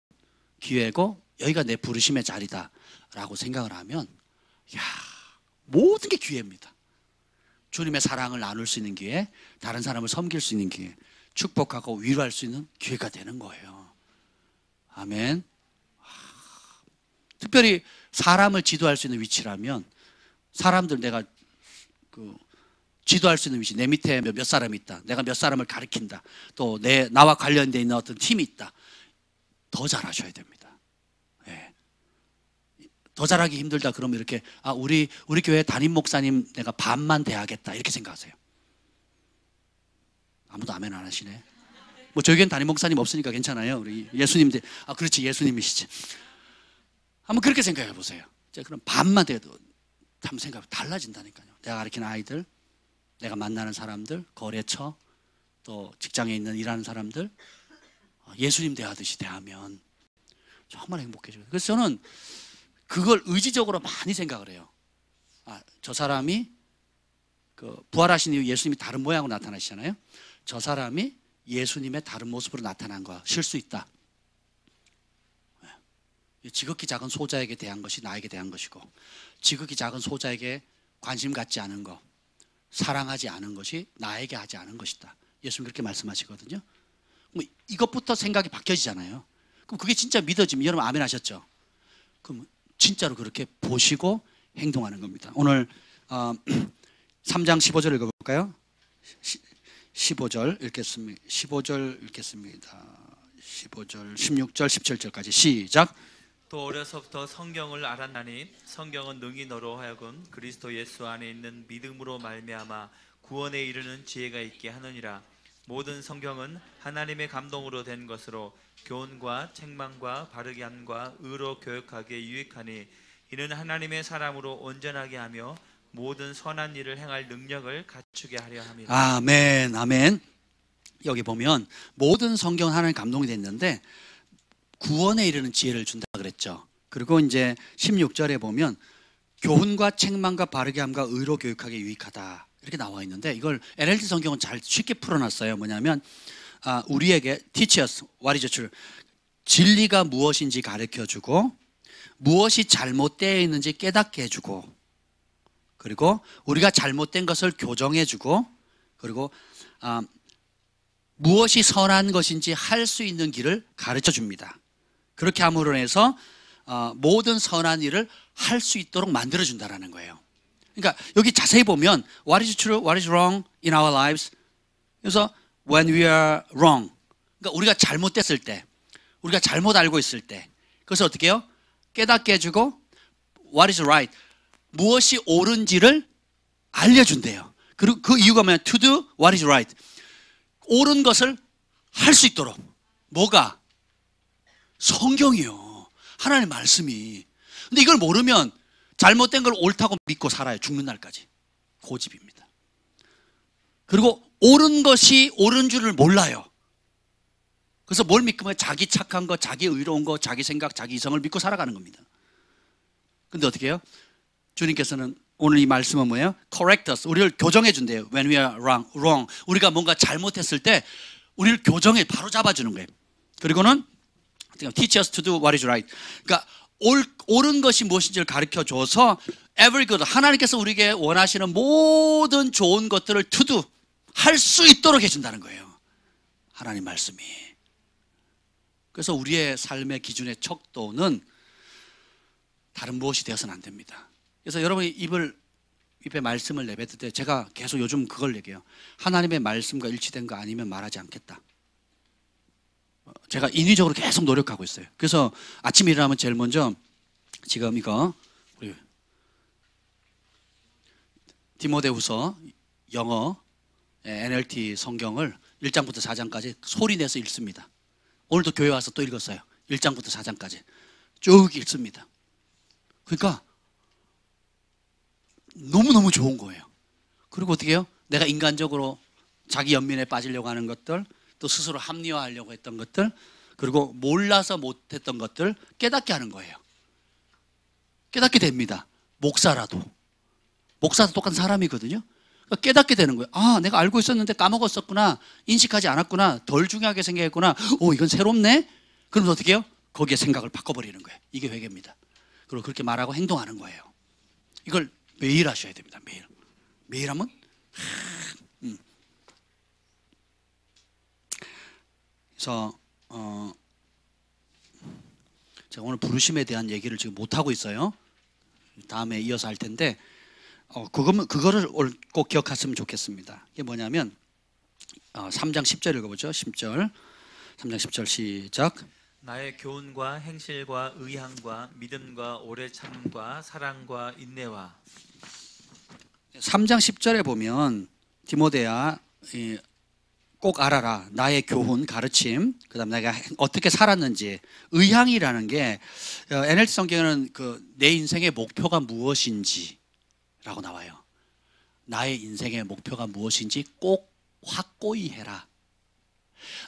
기회고, 여기가 내 부르심의 자리다라고 생각을 하면, 모든 게 기회입니다. 주님의 사랑을 나눌 수 있는 기회, 다른 사람을 섬길 수 있는 기회, 축복하고 위로할 수 있는 기회가 되는 거예요. 아멘. 특별히 사람을 지도할 수 있는 위치라면, 사람들 내가 지도할 수 있는 위치, 내 밑에 몇 사람이 있다, 내가 몇 사람을 가르친다, 또 나와 관련되어 있는 어떤 팀이 있다, 더 잘하셔야 됩니다. 네. 더 잘하기 힘들다 그러면 이렇게 우리 교회 담임 목사님 내가 반만 대하겠다 이렇게 생각하세요. 아무도 아멘 안 하시네. 뭐 저희 교회는 담임 목사님 없으니까 괜찮아요. 우리 예수님 그렇지, 예수님이시지. 한번 그렇게 생각해 보세요. 그럼 반만 돼도 한번 생각해 달라진다니까요. 내가 가르치는 아이들, 내가 만나는 사람들, 거래처, 또 직장에 있는 일하는 사람들, 예수님 대하듯이 대하면 정말 행복해져요. 그래서 저는 그걸 의지적으로 많이 생각을 해요. 저 사람이 부활하신 이후 예수님이 다른 모양으로 나타나시잖아요. 저 사람이 예수님의 다른 모습으로 나타난 것일 수 있다. 지극히 작은 소자에게 대한 것이 나에게 대한 것이고, 지극히 작은 소자에게 관심 갖지 않은 것, 사랑하지 않은 것이 나에게 하지 않은 것이다. 예수님 그렇게 말씀하시거든요. 이것부터 생각이 바뀌어지잖아요. 그럼 그게 진짜 믿어지면, 여러분 아멘 하셨죠? 그럼 진짜로 그렇게 보시고 행동하는 겁니다. 오늘 3장 15절 읽어볼까요? 15절 읽겠습니다. 15절 읽겠습니다. 15절, 16절, 17절까지 시작. 또 어려서부터 성경을 알았나니 성경은 능히 너로 하여금 그리스도 예수 안에 있는 믿음으로 말미암아 구원에 이르는 지혜가 있게 하느니라. 모든 성경은 하나님의 감동으로 된 것으로 교훈과 책망과 바르게 함과 의로 교육하기에 유익하니 이는 하나님의 사람으로 온전하게 하며 모든 선한 일을 행할 능력을 갖추게 하려 함이라. 아멘, 아멘. 여기 보면 모든 성경은 하나님 감동이 됐는데 구원에 이르는 지혜를 준다 그랬죠. 그리고 이제 16절에 보면 교훈과 책망과 바르게 함과 의로 교육하기에 유익하다 이렇게 나와 있는데, 이걸 NLT 성경은 잘 쉽게 풀어놨어요. 뭐냐면 우리에게 teach us what is true, 진리가 무엇인지 가르쳐주고 무엇이 잘못되어 있는지 깨닫게 해주고, 그리고 우리가 잘못된 것을 교정해주고, 그리고 무엇이 선한 것인지 할 수 있는 길을 가르쳐 줍니다. 그렇게 함으로 해서 모든 선한 일을 할 수 있도록 만들어 준다는 거예요. 그러니까 여기 자세히 보면 what is true, what is wrong in our lives. 그래서 when we are wrong, 그러니까 우리가 잘못됐을 때, 우리가 잘못 알고 있을 때, 그래서 어떻게 해요? 깨닫게 해주고 what is right, 무엇이 옳은지를 알려준대요. 그리고 그 이유가 뭐냐? to do what is right, 옳은 것을 할 수 있도록. 뭐가? 성경이요, 하나님의 말씀이. 근데 이걸 모르면 잘못된 걸 옳다고 믿고 살아요. 죽는 날까지. 고집입니다. 그리고 옳은 것이 옳은 줄을 몰라요. 그래서 뭘 믿고 면 자기 착한 거, 자기 의로운 거, 자기 생각, 자기 이성을 믿고 살아가는 겁니다. 근데 어떻게 해요? 주님께서는 오늘 이 말씀은 뭐예요? correct us, 우리를 교정해 준대요. when we are wrong, 우리가 뭔가 잘못했을 때 우리를 교정해, 바로 잡아주는 거예요. 그리고는 teach us to do what is right, 그러니까 옳은 것이 무엇인지를 가르쳐줘서 every good, 하나님께서 우리에게 원하시는 모든 좋은 것들을 to do, 할 수 있도록 해준다는 거예요. 하나님 말씀이. 그래서 우리의 삶의 기준의 척도는 다른 무엇이 되어서는 안 됩니다. 그래서 여러분이 입에 말씀을 내뱉을 때 제가 계속 요즘 그걸 얘기해요. 하나님의 말씀과 일치된 거 아니면 말하지 않겠다. 제가 인위적으로 계속 노력하고 있어요. 그래서 아침에 일어나면 제일 먼저 지금 이거 우리 디모데후서 영어 NLT 성경을 1장부터 4장까지 소리 내서 읽습니다. 오늘도 교회 와서 또 읽었어요. 1장부터 4장까지 쭉 읽습니다. 그러니까 너무너무 좋은 거예요. 그리고 어떻게 해요? 내가 인간적으로 자기 연민에 빠지려고 하는 것들, 또 스스로 합리화하려고 했던 것들, 그리고 몰라서 못했던 것들 깨닫게 하는 거예요. 깨닫게 됩니다. 목사도 똑같은 사람이거든요. 그러니까 깨닫게 되는 거예요. 아, 내가 알고 있었는데 까먹었었구나, 인식하지 않았구나, 덜 중요하게 생각했구나, 이건 새롭네. 그러면 어떻게 해요? 거기에 생각을 바꿔버리는 거예요. 이게 회개입니다. 그리고 그렇게 말하고 행동하는 거예요. 이걸 매일 하셔야 됩니다. 매일 하면 그래서 제가 오늘 부르심에 대한 얘기를 지금 못 하고 있어요. 다음에 이어서 할 텐데 그거를 꼭 기억하시면 좋겠습니다. 이게 뭐냐면 3장 10절 읽어보죠. 10절 3장 10절 시작. 나의 교훈과 행실과 의향과 믿음과 오래 참음과 사랑과 인내와. 3장 10절에 보면 디모데야 꼭 알아라. 나의 교훈, 가르침, 그 다음에 내가 어떻게 살았는지. 의향이라는 게 NLT 성경에는 내 인생의 목표가 무엇인지 라고 나와요. 나의 인생의 목표가 무엇인지 꼭 확고히 해라.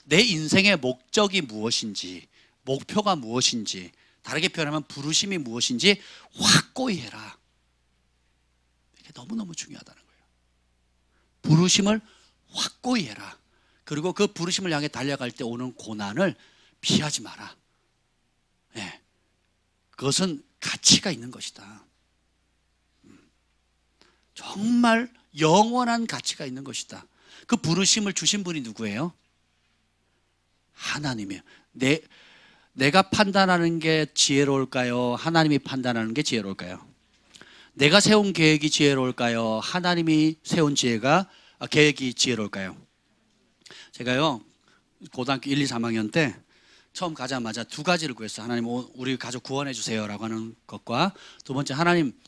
내 인생의 목적이 무엇인지, 목표가 무엇인지, 다르게 표현하면 부르심이 무엇인지 확고히 해라. 이게 너무너무 중요하다는 거예요. 부르심을 확고히 해라. 그리고 그 부르심을 향해 달려갈 때 오는 고난을 피하지 마라. 네. 그것은 가치가 있는 것이다. 정말 영원한 가치가 있는 것이다. 그 부르심을 주신 분이 누구예요? 하나님이에요. 내가 판단하는 게 지혜로울까요? 하나님이 판단하는 게 지혜로울까요? 내가 세운 계획이 지혜로울까요? 하나님이 세운 계획이 지혜로울까요? 제가요 고등학교 1, 2, 3학년 때 처음 가자마자 두 가지를 구했어요. 하나님, 우리 가족 구원해 주세요 라고 하는 것과, 두 번째, 하나님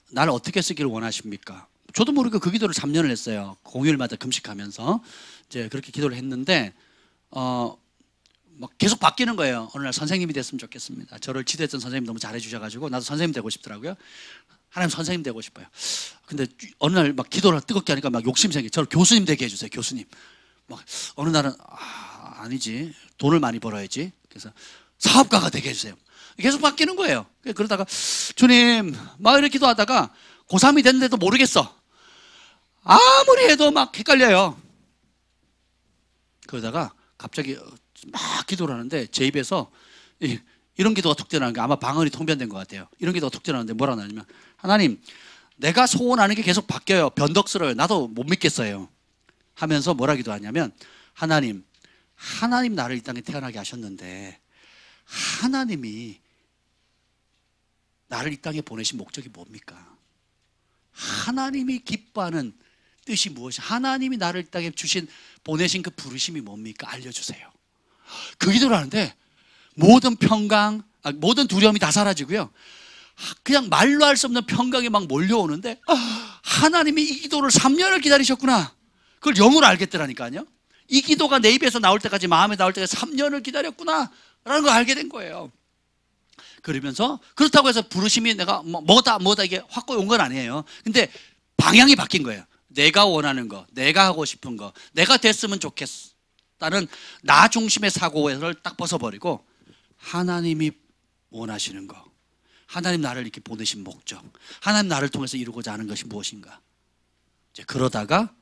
나를 어떻게 쓰기를 원하십니까? 저도 모르게 그 기도를 3년을 했어요. 공휴일마다 금식하면서 이제 그렇게 기도를 했는데 막 계속 바뀌는 거예요. 어느 날 선생님이 됐으면 좋겠습니다. 저를 지도했던 선생님이 너무 잘해 주셔가지고 나도 선생님 되고 싶더라고요. 하나님, 선생님 되고 싶어요. 근데 어느 날 막 기도를 뜨겁게 하니까 막 욕심 생겨. 저를 교수님 되게 해주세요. 교수님. 막 어느 날은 아니지, 돈을 많이 벌어야지. 그래서 사업가가 되게 해주세요. 계속 바뀌는 거예요. 그러다가 주님 막 이렇게 기도하다가 고3이 됐는데도 모르겠어. 아무리 해도 막 헷갈려요. 그러다가 갑자기 막 기도를 하는데 제 입에서 이런 기도가 툭 튀어나오는 게 아마 방언이 통변된 것 같아요. 이런 기도가 툭 튀어나오는데 뭐라 하냐면 하나님 내가 소원하는 게 계속 바뀌어요. 변덕스러워요. 나도 못 믿겠어요. 하면서 뭐라 기도하냐면 하나님 나를 이 땅에 태어나게 하셨는데 하나님이 나를 이 땅에 보내신 목적이 뭡니까? 하나님이 기뻐하는 뜻이 무엇이? 하나님이 나를 이 땅에 보내신 그 부르심이 뭡니까? 알려주세요. 그 기도를 하는데 모든 평강, 모든 두려움이 다 사라지고요. 그냥 말로 할 수 없는 평강이 막 몰려오는데 하나님이 이 기도를 3년을 기다리셨구나. 그걸 영으로 알겠더라니까요. 이 기도가 내 입에서 나올 때까지, 마음에 나올 때까지 3년을 기다렸구나 라는 걸 알게 된 거예요. 그러면서 그렇다고 해서 부르심이 내가 뭐다 이게 확고히 온 건 아니에요. 근데 방향이 바뀐 거예요. 내가 원하는 거, 내가 하고 싶은 거, 내가 됐으면 좋겠다는 나 중심의 사고를 딱 벗어버리고 하나님이 원하시는 거, 하나님 나를 이렇게 보내신 목적, 하나님 나를 통해서 이루고자 하는 것이 무엇인가. 이제 그러다가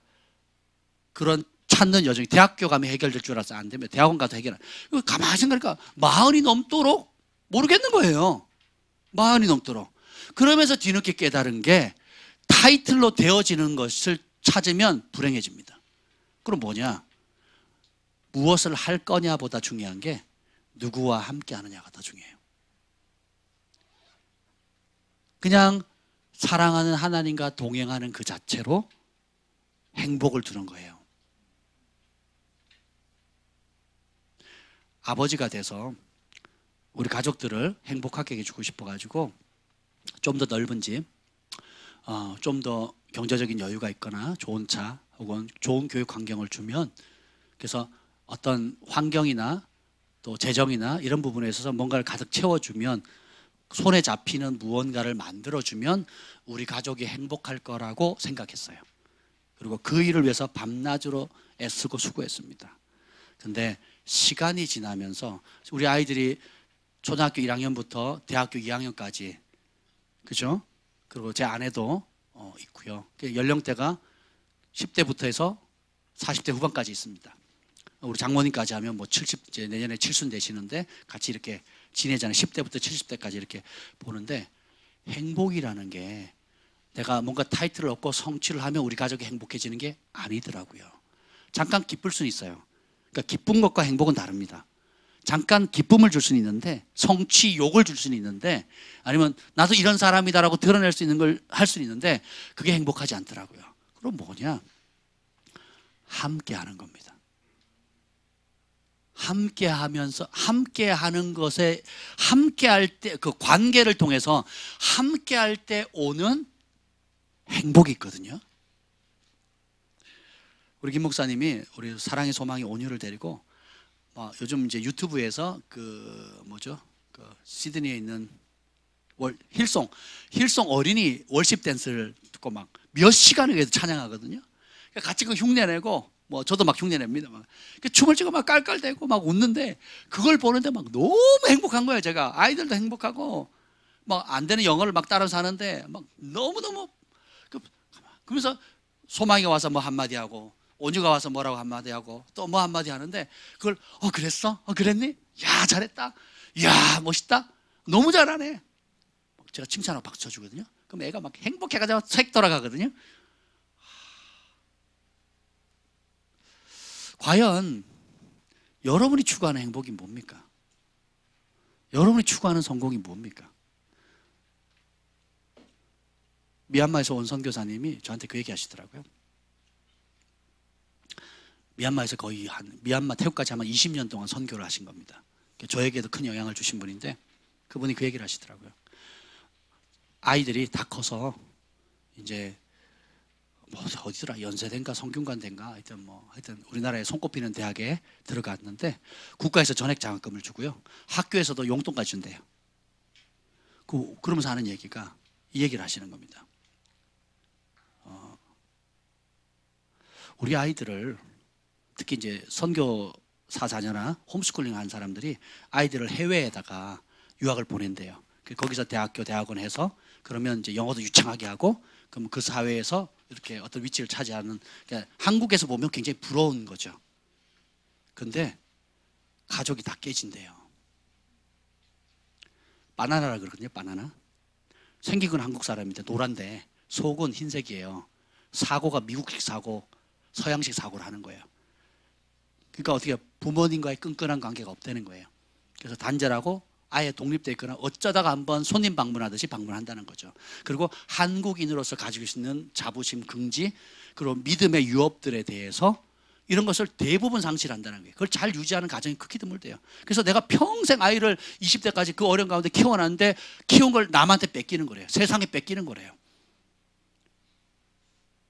그런 찾는 여정이 대학교 가면 해결될 줄 알았어. 안 되면 대학원 가도 해결 안 돼. 가만히 생각하니까 40이 넘도록 모르겠는 거예요. 40이 넘도록. 그러면서 뒤늦게 깨달은 게 타이틀로 되어지는 것을 찾으면 불행해집니다. 그럼 뭐냐? 무엇을 할 거냐보다 중요한 게 누구와 함께 하느냐가 더 중요해요. 그냥 사랑하는 하나님과 동행하는 그 자체로 행복을 주는 거예요. 아버지가 돼서 우리 가족들을 행복하게 해주고 싶어가지고 좀 더 넓은 집, 좀 더 경제적인 여유가 있거나 좋은 차 혹은 좋은 교육 환경을 주면, 그래서 어떤 환경이나 또 재정이나 이런 부분에 있어서 뭔가를 가득 채워주면, 손에 잡히는 무언가를 만들어주면 우리 가족이 행복할 거라고 생각했어요. 그리고 그 일을 위해서 밤낮으로 애쓰고 수고했습니다. 근데 시간이 지나면서 우리 아이들이 초등학교 1학년부터 대학교 2학년까지, 그죠? 그리고 제 아내도 있고요. 연령대가 10대부터 해서 40대 후반까지 있습니다. 우리 장모님까지 하면 뭐 70, 이제 내년에 70 되시는데 같이 이렇게 지내잖아요. 10대부터 70대까지 이렇게 보는데, 행복이라는 게 내가 뭔가 타이틀을 얻고 성취를 하면 우리 가족이 행복해지는 게 아니더라고요. 잠깐 기쁠 수는 있어요. 그러니까 기쁜 것과 행복은 다릅니다. 잠깐 기쁨을 줄 수는 있는데, 성취욕을 줄 수는 있는데, 아니면 나도 이런 사람이다라고 드러낼 수 있는 걸 할 수는 있는데, 그게 행복하지 않더라고요. 그럼 뭐냐? 함께 하는 겁니다. 함께 하면서, 함께 하는 것에, 함께 할 때, 그 관계를 통해서 함께 할 때 오는 행복이 있거든요. 우리 김 목사님이 우리 사랑의 소망의 온유를 데리고 요즘 이제 유튜브에서 그 시드니에 있는 힐송 어린이 월십 댄스를 듣고 막 몇 시간을 위해서 찬양하거든요. 같이 그 흉내내고, 저도 막 흉내냅니다. 막 춤을 추고 막 깔깔대고 막 웃는데, 그걸 보는데 막 너무 행복한 거예요. 제가 아이들도 행복하고, 막 안 되는 영어를 막 따라서 하는데 막 너무 그러면서 소망이가 와서 뭐 한마디 하고, 온유가 와서 뭐라고 한마디 하고, 또 뭐 한마디 하는데, 그걸 그랬어? 그랬니? 야 잘했다. 야 멋있다. 너무 잘하네. 제가 칭찬하고 박수 쳐주거든요. 그럼 애가 막 행복해가지고 색 돌아가거든요. 과연 여러분이 추구하는 행복이 뭡니까? 여러분이 추구하는 성공이 뭡니까? 미얀마에서 온 선교사님이 저한테 그 얘기 하시더라고요. 미얀마에서 미얀마 태국까지 아마 20년 동안 선교를 하신 겁니다. 저에게도 큰 영향을 주신 분인데, 그분이 그 얘기를 하시더라고요. 아이들이 다 커서 이제 어디더라, 연세대인가 성균관대인가 하여튼 우리나라에 손꼽히는 대학에 들어갔는데, 국가에서 전액 장학금을 주고요, 학교에서도 용돈까지 준대요. 그러면서 하는 얘기가 이 얘기를 하시는 겁니다. 우리 아이들을, 특히 이제 선교사 자녀나 홈스쿨링 한 사람들이 아이들을 해외에다가 유학을 보낸대요. 거기서 대학원 해서 그러면 이제 영어도 유창하게 하고 그럼 그 사회에서 이렇게 어떤 위치를 차지하는, 그러니까 한국에서 보면 굉장히 부러운 거죠. 근데 가족이 다 깨진대요. 바나나라 그러거든요. 바나나. 생긴 건 한국 사람인데 노란데 속은 흰색이에요. 사고가 미국식 사고, 서양식 사고를 하는 거예요. 그러니까 어떻게 부모님과의 끈끈한 관계가 없다는 거예요. 그래서 단절하고 아예 독립되어 있거나 어쩌다가 한번 손님 방문하듯이 방문한다는 거죠. 그리고 한국인으로서 가지고 있는 자부심, 긍지, 그리고 믿음의 유업들에 대해서 이런 것을 대부분 상실한다는 거예요. 그걸 잘 유지하는 가정이 극히 드물대요. 그래서 내가 평생 아이를 20대까지 그 어려운 가운데 키워놨는데 키운 걸 남한테 뺏기는 거래요. 세상에 뺏기는 거래요.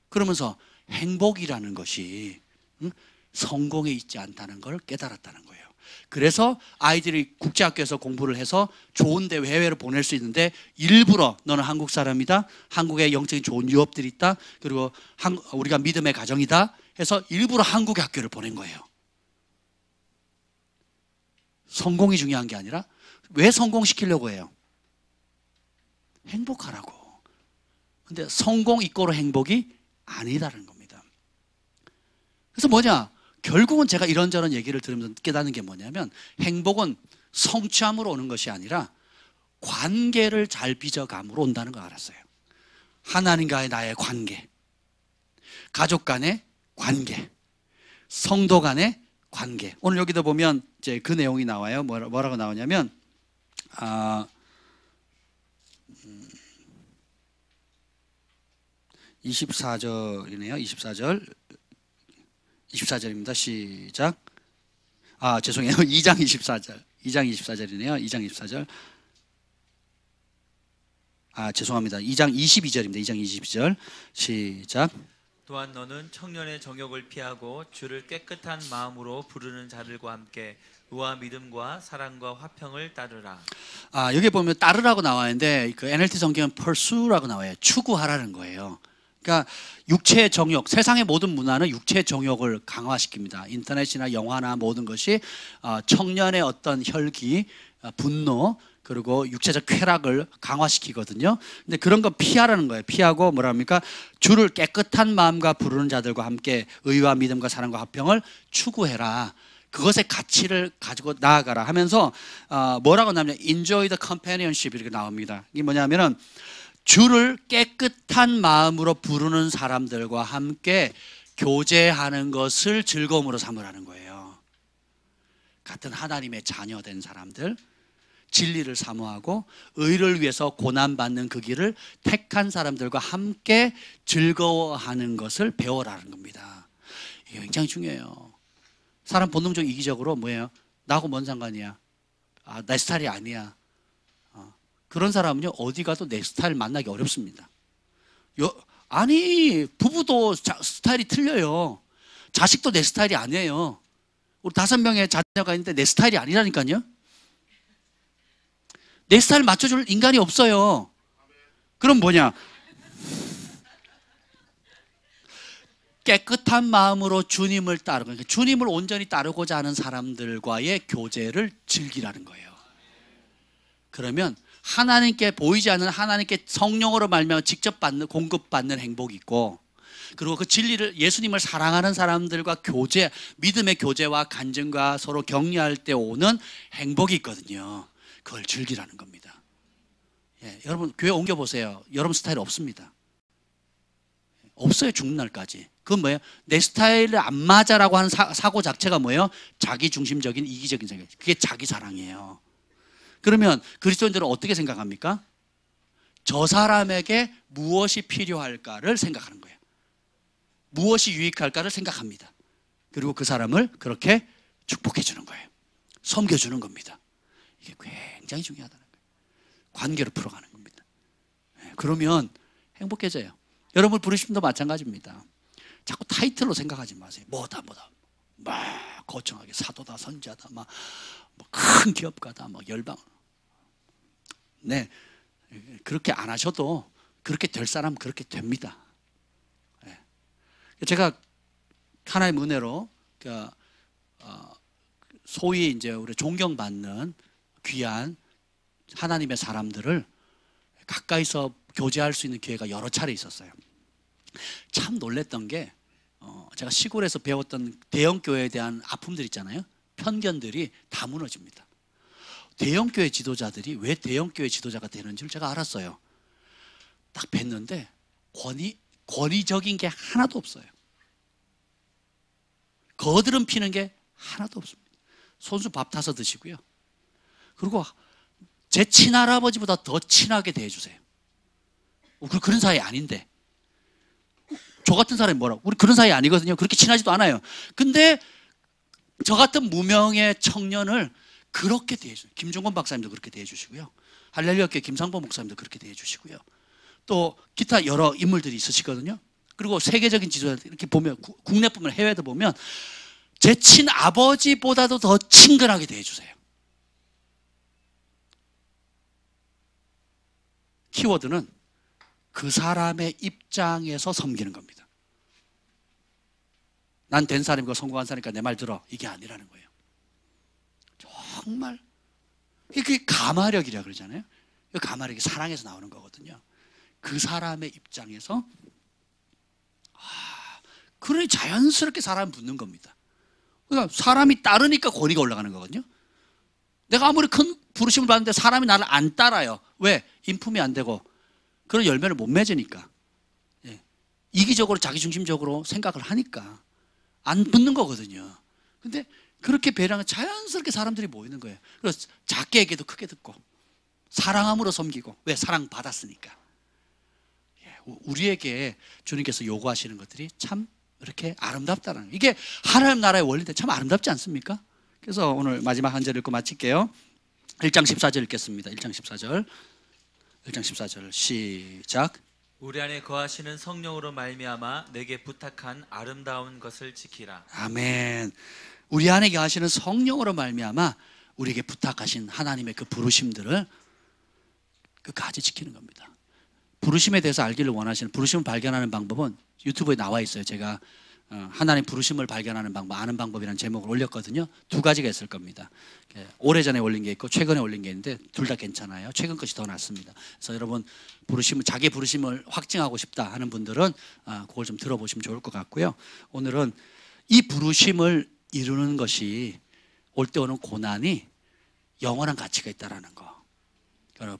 그러면서 행복이라는 것이 성공에 있지 않다는 걸 깨달았다는 거예요. 그래서 아이들이 국제학교에서 공부를 해서 좋은데 해외로 보낼 수 있는데 일부러 너는 한국 사람이다, 한국에 영적인 좋은 유업들이 있다, 그리고 우리가 믿음의 가정이다 해서 일부러 한국의 학교를 보낸 거예요. 성공이 중요한 게 아니라 왜 성공시키려고 해요? 행복하라고. 근데 성공 이꼬르 행복이 아니다라는 겁니다. 그래서 뭐냐? 결국은 제가 이런저런 얘기를 들으면서 깨닫는 게 뭐냐면 행복은 성취함으로 오는 것이 아니라 관계를 잘 빚어감으로 온다는 걸 알았어요. 하나님과의 나의 관계, 가족 간의 관계, 성도 간의 관계. 오늘 여기도 보면 이제 그 내용이 나와요. 뭐라고 나오냐면 24절이네요. 24절입니다. 시작. 죄송해요. 2장 24절. 2장 24절이네요. 2장 24절. 죄송합니다. 2장 22절입니다. 2장 22절. 시작. 또한 너는 청년의 정욕을 피하고 주를 깨끗한 마음으로 부르는 자들과 함께 의와 믿음과 사랑과 화평을 따르라. 여기 보면 따르라고 나와 있는데 그 NLT 성경은 pursue라고 나와요. 추구하라는 거예요. 그러니까 육체의 정욕, 세상의 모든 문화는 육체의 정욕을 강화시킵니다. 인터넷이나 영화나 모든 것이 청년의 어떤 혈기, 분노, 그리고 육체적 쾌락을 강화시키거든요. 근데 그런 거 피하라는 거예요. 피하고 뭐랍니까? 주를 깨끗한 마음과 부르는 자들과 함께 의와 믿음과 사랑과 화평을 추구해라. 그것의 가치를 가지고 나아가라 하면서 뭐라고 나오냐면 enjoy the companionship 이렇게 나옵니다. 이게 뭐냐면은 주를 깨끗한 마음으로 부르는 사람들과 함께 교제하는 것을 즐거움으로 삼으라는 거예요. 같은 하나님의 자녀된 사람들, 진리를 사모하고 의를 위해서 고난받는 그 길을 택한 사람들과 함께 즐거워하는 것을 배워라는 겁니다. 이게 굉장히 중요해요. 사람 본능적 이기적으로 뭐예요? 나하고 뭔 상관이야? 내 스타일이 아니야. 그런 사람은요 어디 가도 내 스타일 만나기 어렵습니다. 아니 부부도 스타일이 틀려요. 자식도 내 스타일이 아니에요. 우리 5명의 자녀가 있는데 내 스타일이 아니라니까요. 내 스타일 맞춰줄 인간이 없어요. 그럼 뭐냐? 깨끗한 마음으로 주님을 따르고, 그러니까 주님을 온전히 따르고자 하는 사람들과의 교제를 즐기라는 거예요. 그러면 하나님께 보이지 않는 하나님께 성령으로 말미암아 직접 공급받는 행복이 있고, 그리고 그 진리를 예수님을 사랑하는 사람들과 교제, 믿음의 교제와 간증과 서로 격려할 때 오는 행복이 있거든요. 그걸 즐기라는 겁니다. 여러분 교회 옮겨보세요. 여러분 스타일 없습니다. 없어요. 죽는 날까지. 그건 뭐예요? 내 스타일에 안 맞아라고 하는 사고 자체가 뭐예요? 자기중심적인 이기적인 생각. 그게 자기 사랑이에요. 그러면 그리스도인들은 어떻게 생각합니까? 저 사람에게 무엇이 필요할까를 생각하는 거예요. 무엇이 유익할까를 생각합니다. 그리고 그 사람을 그렇게 축복해 주는 거예요. 섬겨주는 겁니다. 이게 굉장히 중요하다는 거예요. 관계를 풀어가는 겁니다. 그러면 행복해져요. 여러분 부르심도 마찬가지입니다. 자꾸 타이틀로 생각하지 마세요. 뭐다 막 거창하게 사도다, 선지자다, 막 큰 기업가다, 막 열방. 네, 그렇게 안 하셔도 그렇게 될 사람 그렇게 됩니다. 제가 하나님의 은혜로 소위 이제 우리 존경받는 귀한 하나님의 사람들을 가까이서 교제할 수 있는 기회가 여러 차례 있었어요. 참 놀랬던 게 제가 시골에서 배웠던 대형교회에 대한 아픔들 있잖아요. 편견들이 다 무너집니다. 대형교회 지도자들이 왜 대형교회 지도자가 되는지를 제가 알았어요. 딱 뵀는데 권위적인 게 하나도 없어요. 거드름 피는 게 하나도 없습니다. 손수 밥 타서 드시고요. 그리고 제 친할아버지보다 더 친하게 대해주세요. 그런 사이 아닌데. 저 같은 사람이 뭐라고? 우리 그런 사이 아니거든요. 그렇게 친하지도 않아요. 근데 저 같은 무명의 청년을 그렇게 대해줘요. 김종건 박사님도 그렇게 대해주시고요. 할렐루야교회 김상보 목사님도 그렇게 대해주시고요. 또 기타 여러 인물들이 있으시거든요. 그리고 세계적인 지도자들 이렇게 보면 국내뿐만 아니라 해외도 보면 제 친아버지보다도 더 친근하게 대해주세요. 키워드는 그 사람의 입장에서 섬기는 겁니다. 난 된 사람이고 성공한 사람이니까 내 말 들어. 이게 아니라는 거예요. 정말 그게 가마력이라 그러잖아요. 그 가마력이 사랑에서 나오는 거거든요. 그 사람의 입장에서 그러니 자연스럽게 사람이 붙는 겁니다. 그러니까 사람이 따르니까 권위가 올라가는 거거든요. 내가 아무리 큰 부르심을 받는데 사람이 나를 안 따라요. 왜? 인품이 안 되고 그런 열매를 못 맺으니까. 예. 이기적으로 자기중심적으로 생각을 하니까 안 붙는 거거든요. 근데 그렇게 배려하면 자연스럽게 사람들이 모이는 거예요. 그래서 작게 얘기도 크게 듣고 사랑함으로 섬기고. 왜? 사랑받았으니까. 예. 우리에게 주님께서 요구하시는 것들이 참 이렇게 아름답다는 거예요. 이게 하나님 나라의 원리인데 참 아름답지 않습니까? 그래서 오늘 마지막 한 절 읽고 마칠게요. 1장 14절 읽겠습니다. 1장 14절. 1장 14절 시작. 우리 안에 거하시는 성령으로 말미암아 내게 부탁한 아름다운 것을 지키라. 아멘. 우리 안에 거하시는 성령으로 말미암아 우리에게 부탁하신 하나님의 그 부르심들을 끝까지 지키는 겁니다. 부르심에 대해서 알기를 원하시는, 부르심을 발견하는 방법은 유튜브에 나와 있어요. 제가 하나님 부르심을 발견하는 방법, 아는 방법이라는 제목을 올렸거든요. 두 가지가 있을 겁니다. 오래전에 올린 게 있고 최근에 올린 게 있는데 둘 다 괜찮아요. 최근 것이 더 낫습니다. 그래서 여러분 부르심을, 자기 부르심을 확증하고 싶다 하는 분들은 그걸 좀 들어보시면 좋을 것 같고요. 오늘은 이 부르심을 이루는 것이 올 때 오는 고난이 영원한 가치가 있다는 거.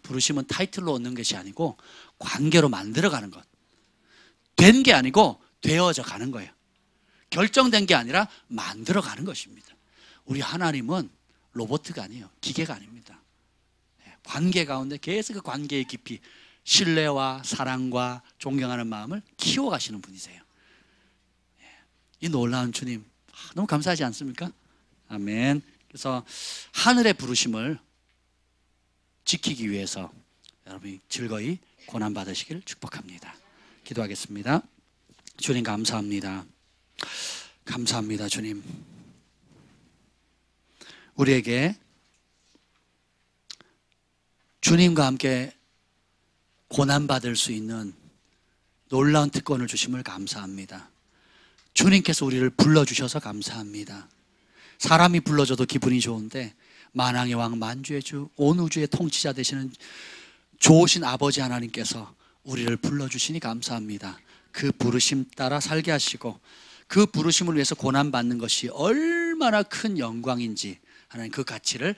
부르심은 타이틀로 얻는 것이 아니고 관계로 만들어가는 것. 된 게 아니고 되어져 가는 거예요. 결정된 게 아니라 만들어가는 것입니다. 우리 하나님은 로봇가 아니에요. 기계가 아닙니다. 관계 가운데 계속 그 관계의 깊이, 신뢰와 사랑과 존경하는 마음을 키워가시는 분이세요. 이 놀라운 주님 너무 감사하지 않습니까? 아멘. 그래서 하늘의 부르심을 지키기 위해서 여러분이 즐거이 고난받으시길 축복합니다. 기도하겠습니다. 주님 감사합니다. 감사합니다. 주님, 우리에게 주님과 함께 고난받을 수 있는 놀라운 특권을 주심을 감사합니다. 주님께서 우리를 불러주셔서 감사합니다. 사람이 불러줘도 기분이 좋은데 만왕의 왕 만주의 주 온 우주의 통치자 되시는 좋으신 아버지 하나님께서 우리를 불러주시니 감사합니다. 그 부르심 따라 살게 하시고 그 부르심을 위해서 고난받는 것이 얼마나 큰 영광인지 하나님 그 가치를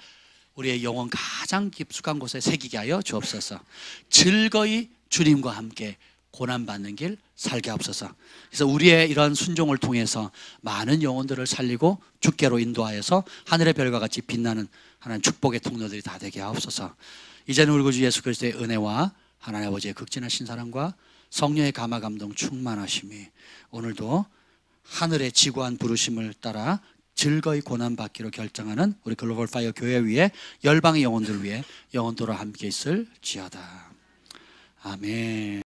우리의 영혼 가장 깊숙한 곳에 새기게 하여 주옵소서. 즐거이 주님과 함께 고난받는 길 살게 하옵소서. 그래서 우리의 이런 순종을 통해서 많은 영혼들을 살리고 주께로 인도하여서 하늘의 별과 같이 빛나는 하나님 축복의 통로들이 다 되게 하옵소서. 이제는 우리 구주 예수 그리스도의 은혜와 하나님 아버지의 극진하신 사랑과 성령의 감화 감동 충만하심이 오늘도 하늘의 지구한 부르심을 따라 즐거이 고난받기로 결정하는 우리 글로벌 파이어 교회 위에 열방의 영혼들 위해 영원토록 함께 있을 지어다. 아멘.